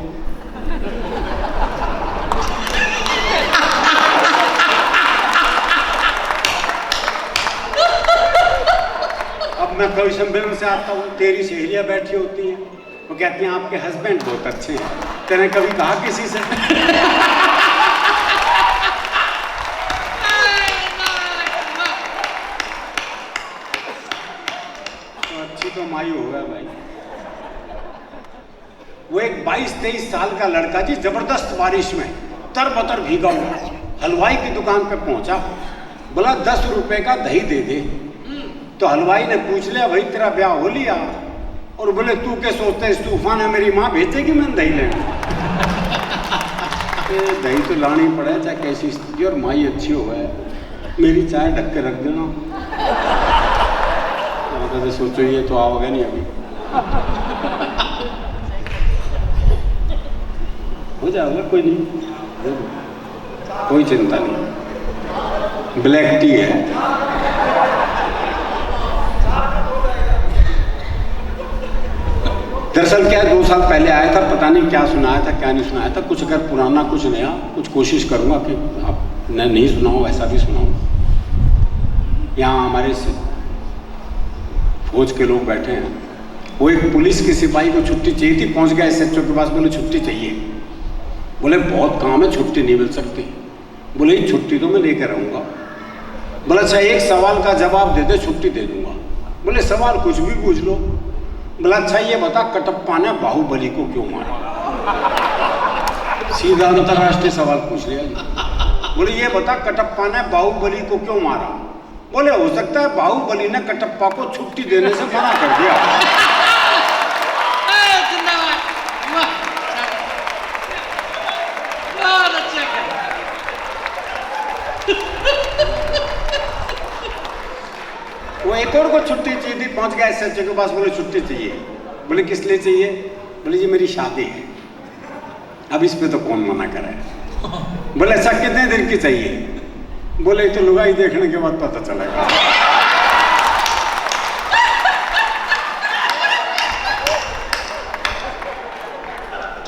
अब मैं कभी सम्मेलन से आता हूँ, तेरी सहेलियाँ बैठी होती हैं, वो कहती हैं आपके हस्बैंड बहुत अच्छे हैं, तेने कभी कहा किसी से? तो अच्छी तो माई हो गया भाई। वो एक 22-23 साल का लड़का जी जबरदस्त बारिश में तरबतर भीगा हुआ हलवाई की दुकान पे पहुंचा, बोला 10 रुपए का दही दे दे। तो हलवाई ने पूछ लिया भाई तेरा ब्याह हो लिया? और बोले तू क्या सोचता है इस तूफान है मेरी माँ भेजेगी मैं दही लेने? दही तो लानी पड़े चाहे कैसी स्थिति, और माई अच्छी हो गए, मेरी चाय ढक के रख देना। तो सोचो ये तो आओगे नहीं अभी, हो जाएगा कोई नहीं, कोई चिंता नहीं। ब्लैक टी है। दरअसल क्या 2 साल पहले आया था, पता नहीं क्या सुनाया था क्या नहीं सुनाया था, कुछ अगर पुराना कुछ नया, कुछ कोशिश करूंगा कि आप नहीं सुनाऊँ ऐसा भी सुनाऊँ। यहाँ हमारे फौज के लोग बैठे हैं, वो एक पुलिस की सिपाही को छुट्टी चाहिए थी, पहुँच गया SHO के पास, बोले छुट्टी चाहिए। बोले बहुत काम है, छुट्टी नहीं मिल सकती। बोले ये छुट्टी तो मैं लेकर रहूँगा। बोला अच्छा एक सवाल का जवाब दे दे छुट्टी दे दूँगा। बोले सवाल कुछ भी पूछ लो। बोला अच्छा ये बता कटप्पा ने बाहुबली को क्यों मारा? सीधा अंतरराष्ट्रीय सवाल पूछ लिया। बोले ये बता कटप्पा ने बाहुबली को क्यों मारा? बोले हो सकता है बाहुबली ने कटप्पा को छुट्टी देने से मना कर दिया। वो एक और को छुट्टी चाहिए थी, पहुंच गया SHO के पास, बोले छुट्टी चाहिए। बोले किस लिए चाहिए? बोले जी मेरी शादी है। अब इस पे तो कौन मना करे। बोले अच्छा कितने दिन की चाहिए? बोले तो लुगाई देखने के बाद पता चलेगा।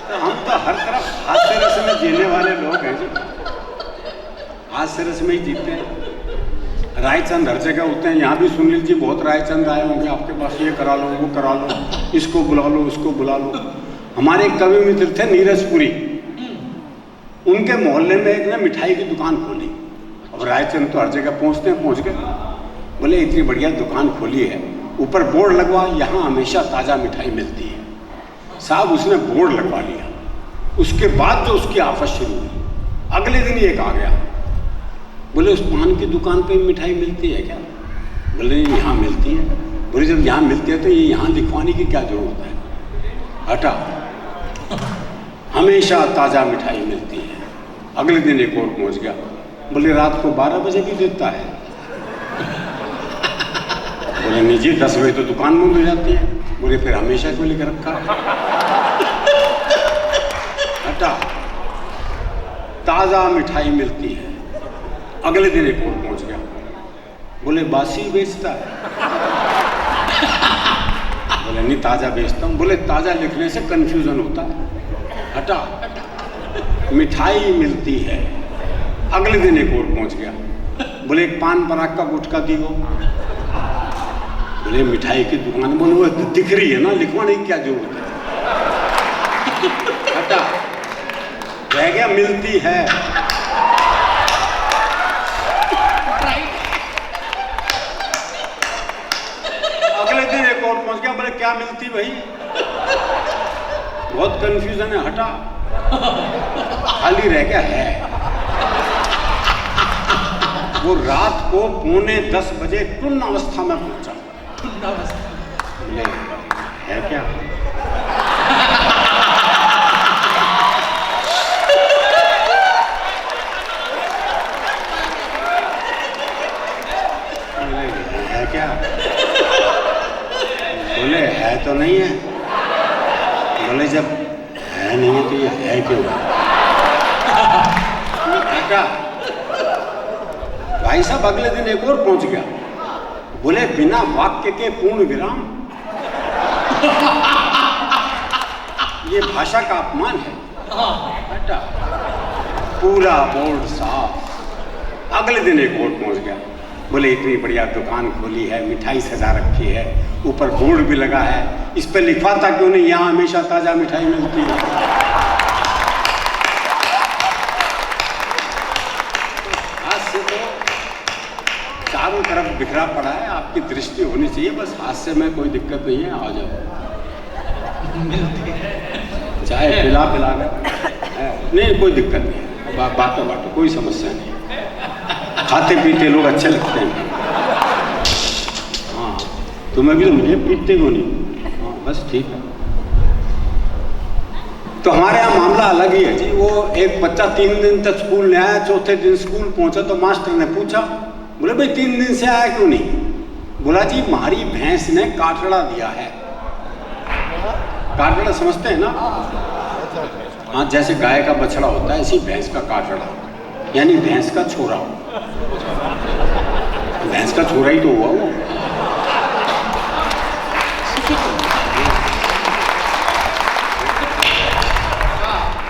तो हम तो हर तरफ हास्य रस में जीने वाले लोग हैं जी, हास्य रस में ही जीते हैं। रायचंद हर जगह होते हैं, यहाँ भी सुनील जी बहुत रायचंद आए होंगे आपके पास, ये करा लो वो करा लो, इसको बुला लो उसको बुला लो। हमारे एक कवि मित्र थे नीरजपुरी, उनके मोहल्ले में एक ने मिठाई की दुकान खोली। अब रायचंद तो हर जगह पहुँचते हैं, पहुँच गए। बोले इतनी बढ़िया दुकान खोली है, ऊपर बोर्ड लगवा यहाँ हमेशा ताज़ा मिठाई मिलती है। साहब उसने बोर्ड लगवा लिया, उसके बाद जो उसकी आफत शुरू हुई, अगले दिन एक आ गया, बोले उस पान की दुकान पे मिठाई मिलती है क्या? बोले यहाँ मिलती है। बोले जब यहाँ मिलती है तो ये यहाँ लिखवाने की क्या जरूरत है? हटा, हमेशा ताज़ा मिठाई मिलती है। अगले दिन एक और पहुँच गया, बोले रात को 12 बजे भी देता है। बोले नहीं जी 10 बजे तो दुकान बंद हो जाती है। बोले फिर हमेशा क्यों लेकर रखा है? हटा। ताज़ा मिठाई मिलती है। अगले दिन एक और पहुंच गया। बोले बासी बेचता है? बोले नहीं ताज़ा बेचता हूँ। बोले ताज़ा लिखने से कंफ्यूजन होता है। हटा। मिठाई मिलती है। अगले दिन एक और पहुंच गया। बोले एक पान पराग का गुटखा दियो। बोले मिठाई की दुकान। बोले वो दिख रही है ना, लिखवाने की क्या जरूरत है? हटा। रह गया मिलती है। अगले दिन एक और पहुंच गया। बोले क्या मिलती भाई? बहुत कंफ्यूजन है। हटा। खाली रह गया है। वो रात को 9:45 बजे टुन्न अवस्था में पहुंचा। बोले है क्या? बोले है क्या? बोले है तो नहीं है। बोले जब है नहीं है तो ये है क्यों? है क्या? भाई साहब अगले दिन एक और पहुंच गया। बोले बिना वाक्य के पूर्ण विराम। ये भाषा का अपमान है। हटा। पूरा बोर्ड साफ। अगले दिन एक और पहुंच गया। बोले इतनी बढ़िया दुकान खोली है, मिठाई सजा रखी है, ऊपर बोर्ड भी लगा है, इस पर लिखवाता क्यों नहीं, यहाँ हमेशा ताजा मिठाई मिलती है। आज से तो चारों तरफ बिखरा पड़ा है। आपकी दृष्टि होनी चाहिए। बस हास्य में कोई दिक्कत नहीं है। आ जाओ। चाहे पिला कर नहीं, कोई दिक्कत नहीं है। बातों कोई समस्या नहीं। खाते पीते लोग अच्छे लगते हैं। हाँ तुम्हें भी तो मुझे पीते क्यों नहीं? हाँ बस ठीक है। तो हमारे यहाँ मामला अलग ही है जी। वो एक बच्चा 3 दिन तक स्कूल नहीं आया। चौथे दिन स्कूल पहुंचा तो मास्टर ने पूछा, बोले भाई 3 दिन से आया क्यों नहीं? बोला जी हमारी भैंस ने काटड़ा दिया है। काटड़ा समझते हैं ना? हाँ जैसे गाय का बछड़ा होता है, ऐसी भैंस का काटड़ा, यानी भैंस का छोरा। भैंस का छोरा ही तो हुआ वो।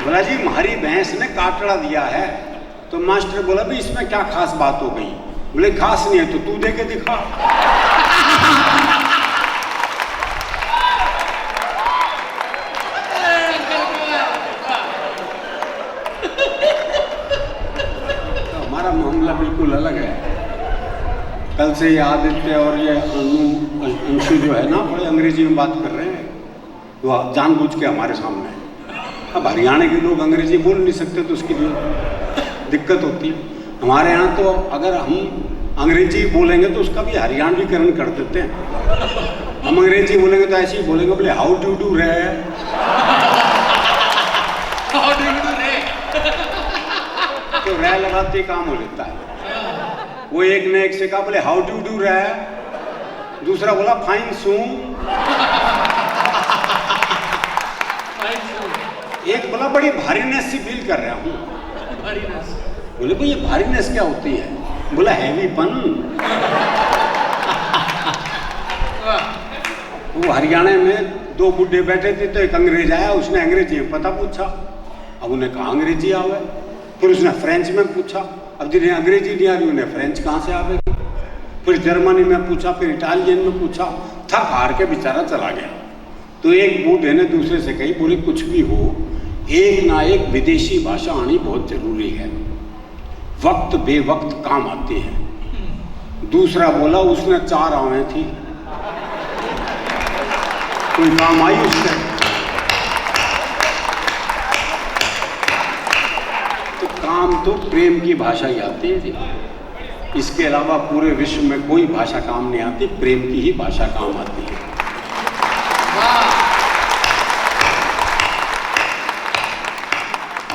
बोला जी हमारी भैंस ने काटड़ा दिया है। तो मास्टर बोला भाई इसमें क्या खास बात हो गई? बोले खास नहीं है तो तू दे के दिखा। तो हमारा मामला बिल्कुल अलग है। कल से ये आदित्य और ये अंशु जो है ना, बड़े अंग्रेजी में बात कर रहे हैं। तो जानबूझ के हमारे सामने। अब हरियाणा के लोग अंग्रेजी बोल नहीं सकते तो उसके लिए दिक्कत होती है। हमारे यहाँ तो अगर हम अंग्रेजी बोलेंगे तो उसका भी हरियाणवीकरण कर देते हैं। हम अंग्रेजी बोलेंगे तो ऐसे ही बोलेंगे, बोले हाउ डू डू रे। तो रे लगाते ही काम हो लेता है। वो एक ने एक से कहा, बोले हाउ डू डू रे। दूसरा बोला फाइन सू। एक बोला बड़ी भारीनेस सी फील कर रहा हूँ। बोले भाई ये भारीनेस क्या होती है? बोला हैवीपन। वो हरियाणा में 2 बुड्ढे बैठे थे तो एक अंग्रेज आया, उसने अंग्रेजी में पता पूछा। अब उन्हें कहा अंग्रेजी आवे। फिर उसने फ्रेंच में पूछा। अब जिन्हें अंग्रेजी नहीं आ रही उन्हें फ्रेंच कहाँ से आवेगी? फिर जर्मनी में पूछा, फिर इटालियन में पूछा। थक हार के बेचारा चला गया। तो एक बूढ़े ने दूसरे से कही, बोले कुछ भी हो, एक ना एक विदेशी भाषा आनी बहुत जरूरी है। वक्त बेवक्त काम आती है। दूसरा बोला उसने 4 आवें थी, कोई काम आई उससे? तो काम तो प्रेम की भाषा ही आती है जी। इसके अलावा पूरे विश्व में कोई भाषा काम नहीं आती, प्रेम की ही भाषा काम आती है।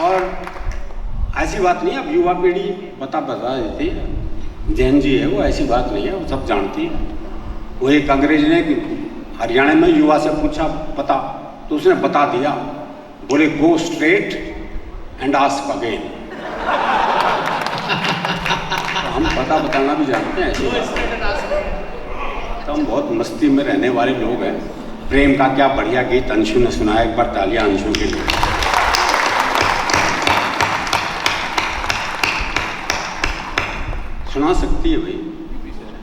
और ऐसी बात नहीं है, अब युवा पीढ़ी बता देती है, जैन जी है वो, ऐसी बात नहीं है, वो सब जानती है। वो एक अंग्रेज ने हरियाणा में युवा से पूछा पता, तो उसने बता दिया। बोले go straight and ask again. तो हम पता बताना भी जानते हैं, तो हम बहुत मस्ती में रहने वाले लोग हैं। प्रेम का क्या बढ़िया गीत अंशु ने सुनाया, एक बार तालियां अंशु के लिए। सुना सकती है भाई,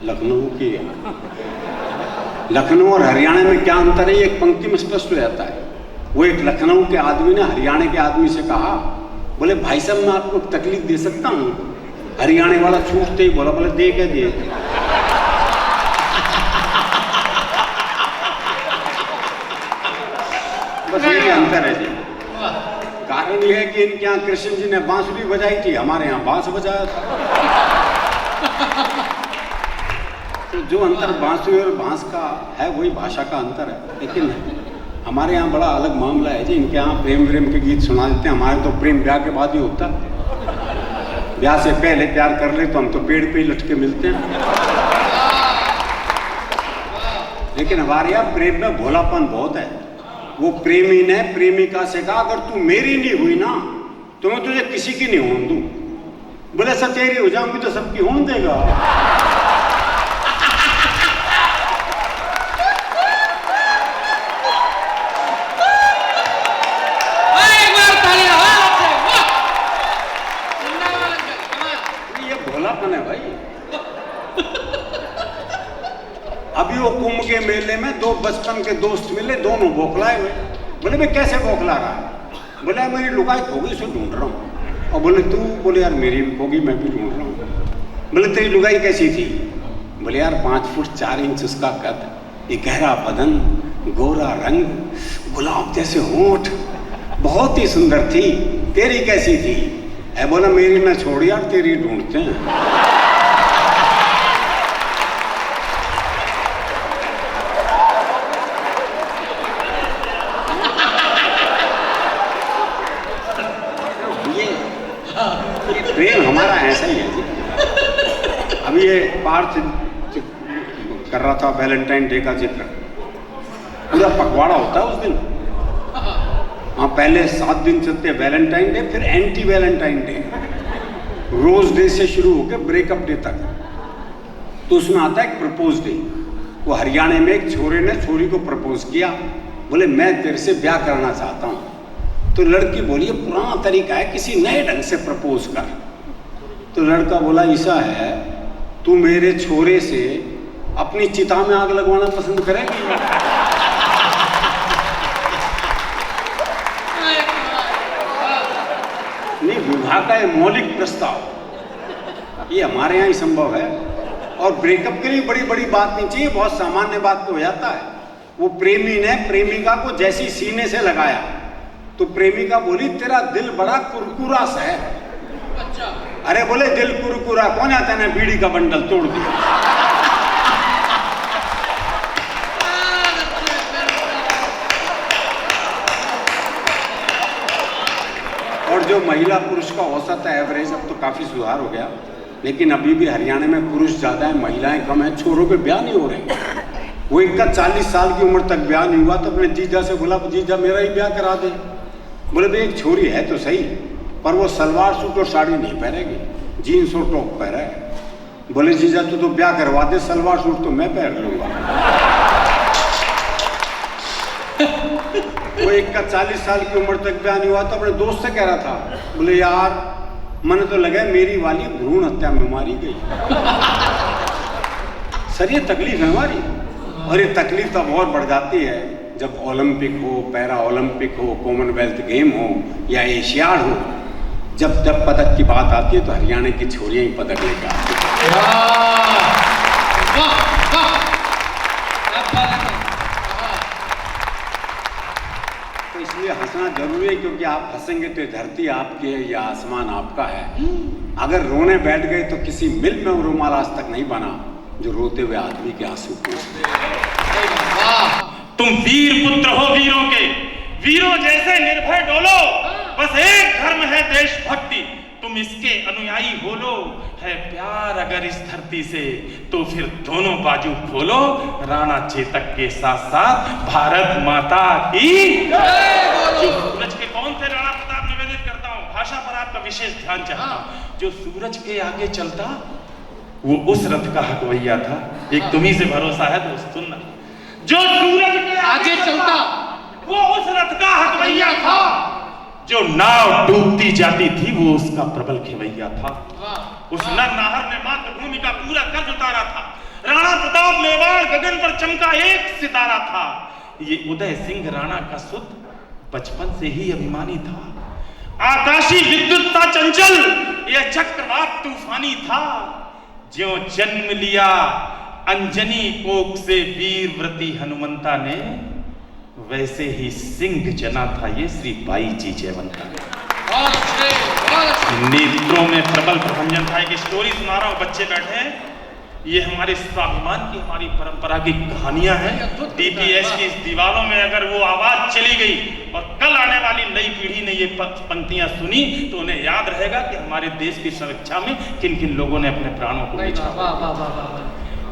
लखनऊ की है। लखनऊ और हरियाणा में क्या अंतर है, एक पंक्ति में स्पष्ट हो जाता है। वो एक लखनऊ के आदमी ने हरियाणा के आदमी से कहा, बोले भाई साहब मैं आपको तकलीफ दे सकता हूँ? हरियाणा वाला छूटते ही बोला, बोले दे क्या दे। बस यही अंतर है जी। कारण यह है कि इनके यहाँ कृष्ण जी ने बांसुरी बजाई थी, हमारे यहाँ बांस बजाया था। तो जो अंतर बांसुरी और बांस का है वही भाषा का अंतर है। लेकिन हमारे यहाँ बड़ा अलग मामला है जी। इनके यहाँ प्रेम व्रेम के गीत सुना देते हैं, हमारे तो प्रेम ब्याह के बाद ही होता। ब्याह से पहले प्यार कर ले तो हम तो पेड़ पे ही लटके मिलते हैं। लेकिन हमारे यहाँ प्रेम में भोलापन बहुत है। वो प्रेमी ने प्रेमिका से कहा, अगर तू मेरी नहीं हुई ना तो मैं तुझे किसी की नहीं होने दूं। बोले सर तेरी हो जाऊंगी तो सबकी होने देगा। ये भोलापन है भाई। अभी वो कुंभ के मेले में दो बचपन के दोस्त मिले, दोनों बौखलाए हुए। बोले मैं कैसे बौखला रहा है? बोले मेरी लुगाई खो गई, उसको ढूंढ रहा हूँ। और बोले तू? बोले यार मेरी भी होगी, मैं भी ढूंढ रहा हूँ। बोले तेरी लुगाई कैसी थी? बोले यार 5 फुट 4 इंच उसका कद, ये गहरा बदन, गोरा रंग, गुलाब जैसे होंठ, बहुत ही सुंदर थी। तेरी कैसी थी? है बोला मेरी ना छोड़ यार, तेरी ढूंढते हैं। प्रेम हमारा ऐसा ही है जी। अभी ये पार्थ कर रहा था वैलेंटाइन डे का जिक्र, पूरा पखवाड़ा होता है उस दिन। हाँ पहले 7 दिन चलते हैं वैलेंटाइन डे, फिर anti Valentine Day, Rose Day से शुरू होकर ब्रेकअप डे तक। तो उसमें आता है एक प्रपोज डे। वो हरियाणा में एक छोरे ने छोरी को प्रपोज किया, बोले मैं तेरे से ब्याह करना चाहता हूँ। तो लड़की बोली पुराना तरीका है, किसी नए ढंग से प्रपोज कर। तो लड़का बोला ऐसा है, तू मेरे छोरे से अपनी चिता में आग लगवाना पसंद करेगी? नहीं, विवाह का ये मौलिक प्रस्ताव ये हमारे यहाँ ही संभव है। और ब्रेकअप के लिए बड़ी बड़ी बात नहीं चाहिए, बहुत सामान्य बात तो हो जाता है। वो प्रेमी ने प्रेमिका को जैसी सीने से लगाया तो प्रेमिका बोली तेरा दिल बड़ा कुरकुरा सा है। अच्छा। अरे बोले दिल कुरकुरा कौन आता है, बीड़ी का बंडल तोड़ दिया। और जो महिला पुरुष का औसत है एवरेज, अब तो काफी सुधार हो गया, लेकिन अभी भी हरियाणा में पुरुष ज्यादा है महिलाएं कम है। छोरों के ब्याह नहीं हो रहे। वो एक का 40 साल की उम्र तक ब्याह नहीं हुआ तो अपने जीजा से बोला जीजा मेरा ही ब्याह करा दे। बोले भाई एक छोरी है तो सही, पर वो सलवार सूट और साड़ी नहीं पहनेगी, जीन्स और टॉप पहना है। बोले जीजा तू तो ब्याह करवा दे, सलवार सूट तो मैं पहन लूंगा। वो एक का 40 साल की उम्र तक ब्याह नहीं हुआ तो अपने दोस्त से कह रहा था, बोले यार मन तो लगा मेरी वाली भ्रूण हत्या में मारी गई। सर ये तकलीफ है हमारी, और ये तकलीफ तो और बढ़ जाती है जब ओलंपिक हो, पैरा ओलंपिक हो, कॉमनवेल्थ गेम हो या एशियाड हो। जब पदक की बात आती है तो हरियाणा की छोरियां ही पदक लेकर आती हैं। तो इसलिए हंसना जरूरी है, क्योंकि आप हंसेंगे तो धरती आपकी है या आसमान आपका है। अगर रोने बैठ गए तो किसी मिल में रुमाल आज तक नहीं बना जो रोते हुए आदमी के आंसू पोंछते। तुम वीर पुत्र हो वीरों के, वीरों जैसे निर्भय डोलो। बस एक धर्म है देशभक्ति, तुम इसके अनुयायी हो लो। है प्यार अगर इस धरती से, तो फिर दोनों बाजू खोलो, राणा चेतक के साथ साथ भारत माता की जो सूरज के कौन थे? राणा प्रताप, निवेदित करता हूं, भाषा पर आपका विशेष ध्यान चाहता हूं। जो सूरज के आगे चलता वो उस रथ का हकवैया था। एक तुम्ही से भरोसा है दोस्त, सुनना। जो सूरज के आगे चलता वो उस रथ का हकवैया था। जो नाव डूबती जाती थी वो उसका प्रबल खेवैया था। उस नर नाहर ने मातृभूमि का पूरा कर्ज उतारा था। राणा प्रताप मेवाड़ गगन पर चमका एक सितारा था। ये उदय सिंह राणा का सुत बचपन से ही अभिमानी था। आकाशी विद्युत था चंचल, यह चक्रवात तूफानी था। ज्यों जन्म लिया अंजनी कोख से वीरव्रती हनुमंता ने, वैसे ही सिंह जना था ये श्री बाई जी जयवंता। नेत्रों में प्रबल प्रभंजन था। एक स्टोरी सुना रहा हूं, बच्चे बैठे हैं। ये हमारे स्वाभिमान की, हमारी परंपरा की कहानियां हैं। डीपीएस की इस दीवारों में अगर वो आवाज चली गई और कल आने वाली नई पीढ़ी ने ये पंक्तियां सुनी तो उन्हें याद रहेगा कि हमारे देश की सुरक्षा में किन किन लोगों ने अपने प्राणों को बेचा।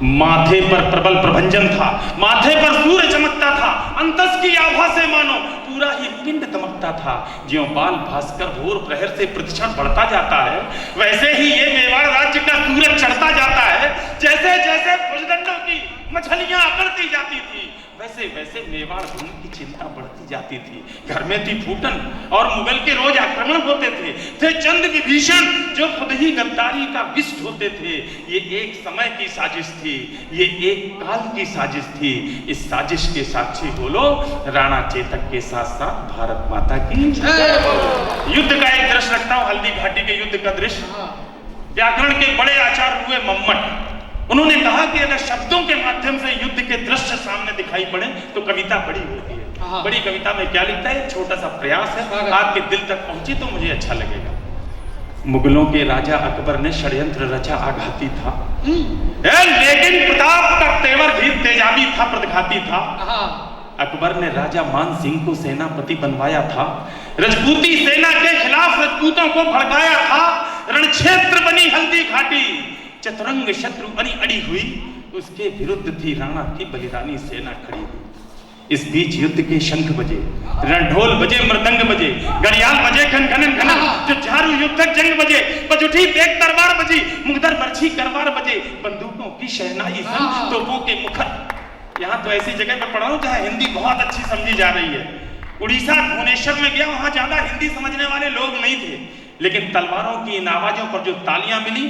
माथे पर प्रबल प्रभंजन था, माथे पर सूर्य चमकता था, अंतस की आभा से मानो पूरा ही पिंड दमकता था। ज्यों बाल भास्कर भोर प्रहर से प्रतिक्षण बढ़ता जाता है, वैसे ही ये मेवाड़ राज्य का सूरज चढ़ता जाता है। जैसे जैसे भुजदंडों की मछलियां अकड़ती जाती थी, वैसे वैसे मेवाड़ भूमि की चिंता बढ़ती जाती थी। घर में थी फूटन और मुगल के रोज आक्रमण होते थे चंद विभीषण जो खुद ही गद्दारी का विष्ट होते थे। ये एक समय की साजिश थी, ये एक काल की साजिश थी। इस साजिश के साक्षी बोलो राणा चेतक के साथ साथ भारत माता की। युद्ध का एक दृश्य रखता हूं, हल्दी घाटी के युद्ध का दृश्य। व्याकरण के बड़े आचार्य हुए मम्मट, उन्होंने कहा कि अगर शब्दों के माध्यम से युद्ध के दृश्य सामने दिखाई पड़े तो कविता बड़ी होती है। बड़ी कविता में क्या लिखता है? छोटा सा प्रयास है, आपके दिल तक पहुंची तो मुझे अच्छा लगेगा। मुगलों के राजा अकबर ने षड्यंत्र रचा, आघाती था, लेकिन प्रताप का तेवर भी तेजाबी था, प्रतिघाती था। अकबर ने राजा मान सिंह को सेनापति बनवाया था, रजपूती सेना के खिलाफ रजपूतों को भड़काया था। रणक्षेत्र बनी हल्दी घाटी, चतुरंग शत्रु बनी अड़ी हुई, उसके विरुद्ध थी राणा की बलिदानी सेना खड़ी हुई। इस बीच युद्ध के शंख बजे, रणढोल बजे, मृदंग बजे, घड़ियाल बजे, खन खनन खनन, जो झारू युद्धक जंग बजे, बजुठी तेग तलवार बजी, मुगदर बरछी करवार बजे, बंदूकों की शहनाई सन, तोपों के मुखर। यहाँ तो ऐसी जगह पे पढ़ा हूं जहाँ हिंदी बहुत अच्छी समझी जा रही है। उड़ीसा भुवनेश्वर में गया, वहां ज्यादा हिंदी समझने वाले लोग नहीं थे, लेकिन तलवारों की इन आवाजों पर जो तालियां मिली,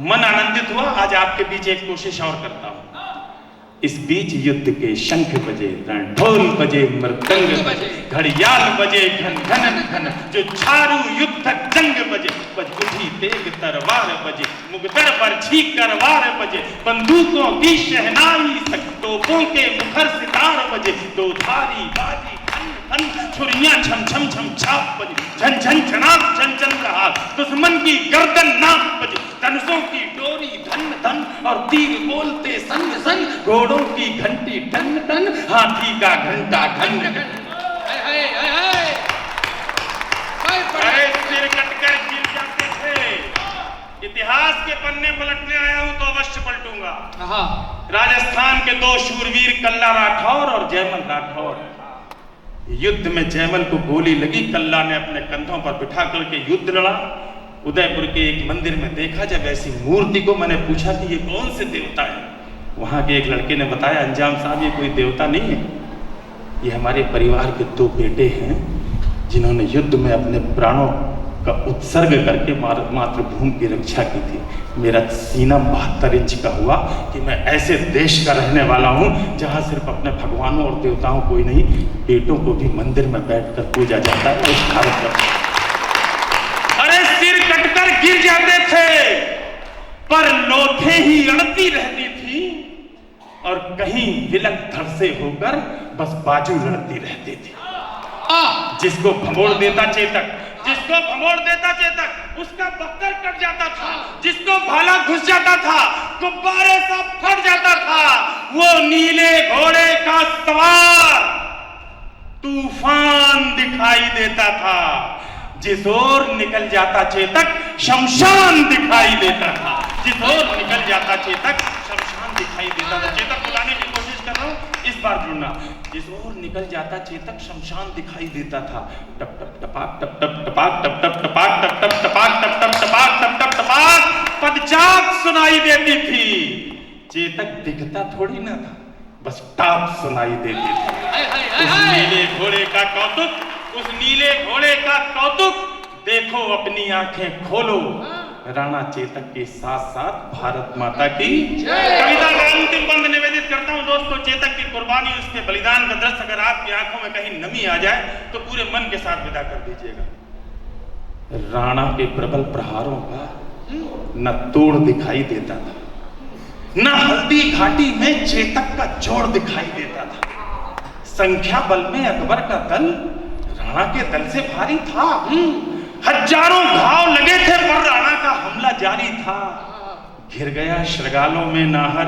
मन आनंदित हुआ। आज आपके बीच एक कोशिश और करता हूं। इस बीच युद्ध के शंख बजे, ढोल बजे, मृदंग बजे, घड़ियाल बजे, घन घन घन, जो झारू युद्धक जंग बजे, बजुठी तेग तलवार बजे, मुगदर बरछी करवार बजे, बंदूकों की शहनाई, तोपों के मुखर सितार बजे, दो धारी बाजी छुरियां छम छम छम छाप बजे, झन झन झनाप झन झन प्रहार, दुश्मन की गर्दन नाप बजे, धनुषों की डोरी धन धन और तीर बोलते संग संग, घोड़ों की घंटी टन टन, हाथी का घंटा घन घन। अरे सिर कटकर गिर जाते थे। इतिहास के पन्ने पलटने आया हूं तो अवश्य पलटूंगा। राजस्थान के दो शूरवीर कल्ला राठौर और जयमल राठौर, युद्ध में जयमल को गोली लगी, कल्ला ने अपने कंधों पर बिठा करके युद्ध लड़ा। उदयपुर के एक मंदिर में देखा जब ऐसी मूर्ति को, मैंने पूछा कि ये कौन से देवता है? वहां के एक लड़के ने बताया, अंजाम साहब ये कोई देवता नहीं है, ये हमारे परिवार के दो बेटे हैं जिन्होंने युद्ध में अपने प्राणों का उत्सर्ग करके मातृभूमि की रक्षा की थी। मेरा सीना 72 इंच का हुआ कि मैं ऐसे देश का रहने वाला हूं जहां सिर्फ अपने भगवानों और देवताओं को ही नहीं, बेटों को भी मंदिर में बैठकर पूजा जाता है उस भारत वर्ष। अरे सिर कटकर गिर जाते थे पर लोथे ही अड़ती रहती थी और कहीं विलक धड़ से होकर बस बाजू लड़ती रहती थी। जिसको भमोड़ देता चेतक, जिसको भमोड़ देता चेतक, उसका बख्तर कट जाता था, जिसको भाला घुस जाता था, गुब्बारे सब फट जाता था। वो नीले घोड़े का सवार तूफान दिखाई देता था। जिस ओर निकल जाता चेतक शमशान दिखाई देता था। जिस ओर निकल जाता चेतक शमशान दिखाई देता था। चेतक बुलाने की कोशिश कर रहा हूं, इस बार जुड़ना। जिस ओर निकल जाता चेतक शमशान दिखाई देता था। टप टप टपाक टप टप टपाक टप टप टपाक टप टप टपाक टप टप टपाक टप टप टपाक पदचाक सुनाई देती थी। चेतक दिखता थोड़ी ना था, बस टाप सुनाई देती थी। उस नीले घोड़े का कौतुक, उस नीले घोड़े का कौतुक देखो, अपनी आंखें खोलो। राणा चेतक के साथ साथ भारत माता की कविता का अंतिम बंद निवेदित करता हूं दोस्तों। चेतक की कुर्बानी, उसके बलिदान का दृश्य अगर आपकी आंखों में कहीं नमी आ जाए तो पूरे मन के साथ विदा कर दीजिएगा। राणा के प्रबल प्रहारों का न तोड़ दिखाई देता था, न हल्दी घाटी में चेतक का जोड़ दिखाई देता था। संख्या बल में अकबर का दल राणा के दल से भारी था। हजारों घाव लगे थे पर राणा का हमला जारी था। घिर गया श्रृगालों में नाहर,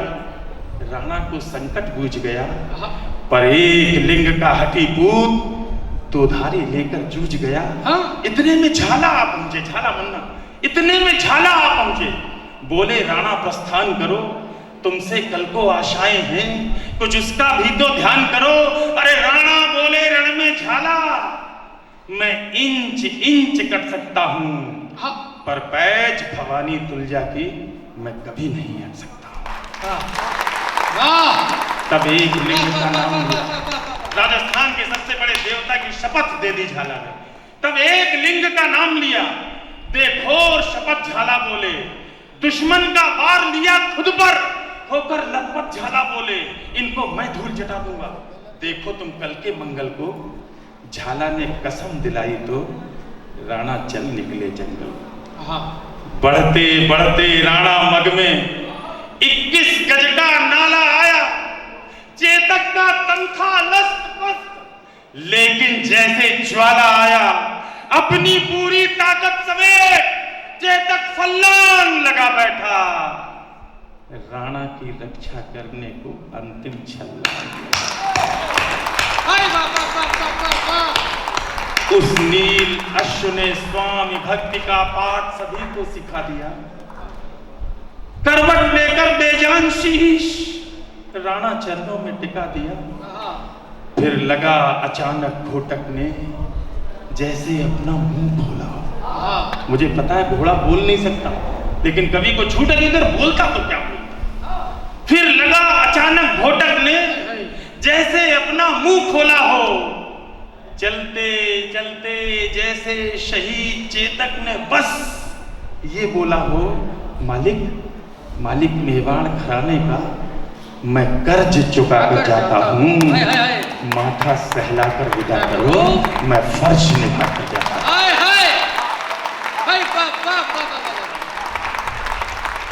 राणा को संकट बूझ गया। पर एक लिंग का हठीपूत दोधारी लेकर जूझ गया। इतने में झाला आ पहुंचे, झाला मन्ना, इतने में झाला आ पहुंचे। बोले राणा प्रस्थान करो, तुमसे कल को आशाएं हैं, कुछ उसका भी तो ध्यान करो। अरे राणा बोले रण में झाला, मैं इंच इंच कट सकता हूं, पर पैज भवानी तुलजा की मैं कभी नहीं हट सकता। तब एक लिंग का नाम लिया, राजस्थान के सबसे बड़े देवता की शपथ दे दी झाला ने। तब एक लिंग का नाम लिया, देखो शपथ झाला बोले। दुश्मन का वार लिया खुद पर, होकर लखपत झाला बोले, इनको मैं धूल चटा दूंगा। देखो तुम कल के मंगल को, झाला ने कसम दिलाई तो राणा चल निकले जंगल। बढ़ते बढ़ते राणा मग में 21 गज का नाला आया। चेतक का तन था लस्त पस्त, लेकिन जैसे ज्वाला आया, अपनी पूरी ताकत समेत चेतक फल्लांग लगा बैठा। राणा की रक्षा करने को अंतिम छल्ला। उस नील अश्व ने स्वामी भक्ति का पाठ सभी को सिखा दिया। करवट लेकर बेजान शीश राणा चरणों में टिका दिया। फिर लगा अचानक घोटक ने जैसे अपना मुंह खोला। मुझे पता है घोड़ा बोल नहीं सकता, लेकिन कभी को छूट अगर बोलता तो क्या बोलता। फिर लगा अचानक घोटक ने जैसे अपना मुंह खोला हो। चलते चलते जैसे शहीद चेतक ने बस ये बोला हो, मालिक मालिक मेवाड़ घराने का मैं कर्ज चुका कर जाता हूँ। माथा सहलाकर विदा करो, मैं फर्ज निभा कर जाता हूँ।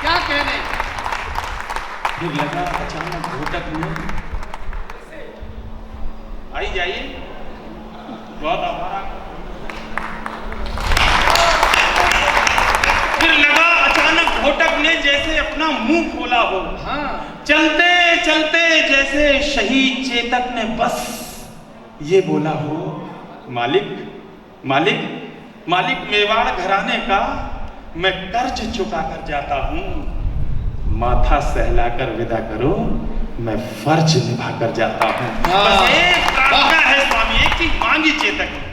क्या कहने। फिर लगा अचानक घोटक ने, आई जाइए, बहुत आभार। फिर लगा अचानक घोटक ने जैसे अपना मुंह खोला हो। चलते चलते जैसे शहीद चेतक ने बस ये बोला हो, मालिक मालिक मालिक मेवाड़ घराने का मैं कर्ज चुका कर जाता हूँ। माथा सहलाकर विदा करो, मैं फर्ज निभा कर जाता हूँ। बस एक प्रार्थना है स्वामी, एक चीज मांगी चेतक ने,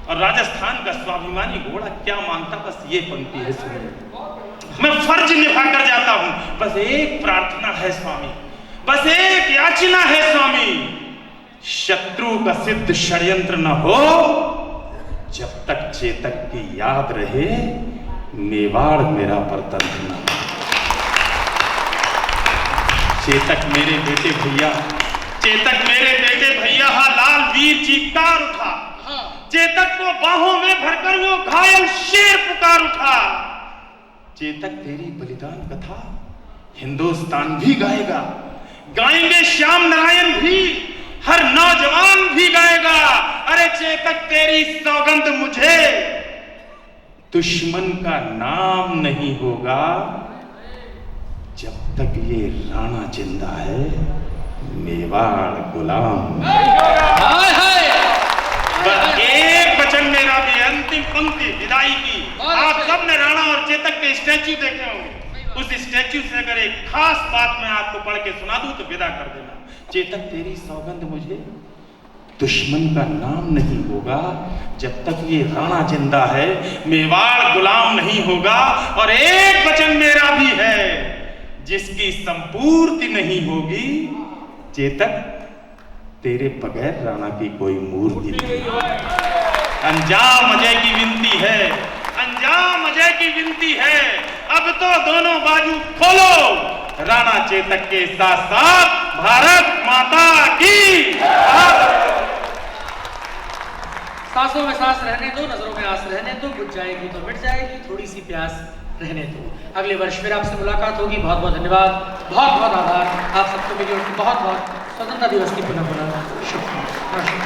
और राजस्थान का स्वाभिमानी घोड़ा क्या मांगता, बस ये पंक्ति है सुनिए। मैं फर्ज निभा कर जाता हूँ, बस एक प्रार्थना है स्वामी, बस एक याचना है स्वामी। शत्रु का सिद्ध षड्यंत्र न हो, जब तक चेतक की याद रहे, मेवाड़ मेरा परतंत्र न। चेतक मेरे बेटे भैया, चेतक मेरे बेटे भैया, हा लाल वीर चीत्कार उठा। चेतक को बाहों में भरकर वो घायल शेर पुकार उठा। चेतक तेरी बलिदान कथा हिंदुस्तान भी गाएगा, गाएंगे श्याम नारायण भी, हर नौजवान भी गाएगा। अरे चेतक तेरी सौगंध मुझे, दुश्मन का नाम नहीं होगा जब तक ये राणा जिंदा है, मेवाड़ गुलाम। एक वचन मेरा भी, अंतिम पंक्ति विदाई की। आप सब ने राणा और चेतक के स्टैच्यू देखे होंगे। उस स्टैच्यू से अगर एक खास बात मैं आपको पढ़ के सुना दूं तो विदा कर देना। चेतक, तेरी सौगंध मुझे दुश्मन का नाम नहीं होगा। जब तक ये राणा जिंदा है मेवाड़ गुलाम नहीं होगा। और एक वचन मेरा भी है, जिसकी संपूर्ति नहीं होगी चेतक, तेरे बगैर राणा की कोई मूर्ति नहीं। अंजाम अजय की विनती है, अंजाम अजय की विनती है। अब तो दोनों बाजू खोलो। राणा चेतक के साथ साथ भारत माता की। सांसों में सांस रहने दो, नजरों में आस रहने दो, बुझ जाएगी तो मिट जाएगी, थोड़ी सी प्यास रहने दो। अगले वर्ष फिर आपसे मुलाकात होगी। बहुत बहुत धन्यवाद, बहुत बहुत आभार आप सबको मेरी ओर से बहुत बहुत स्वतंत्रता दिवस की पुनः शुभकामनाएं।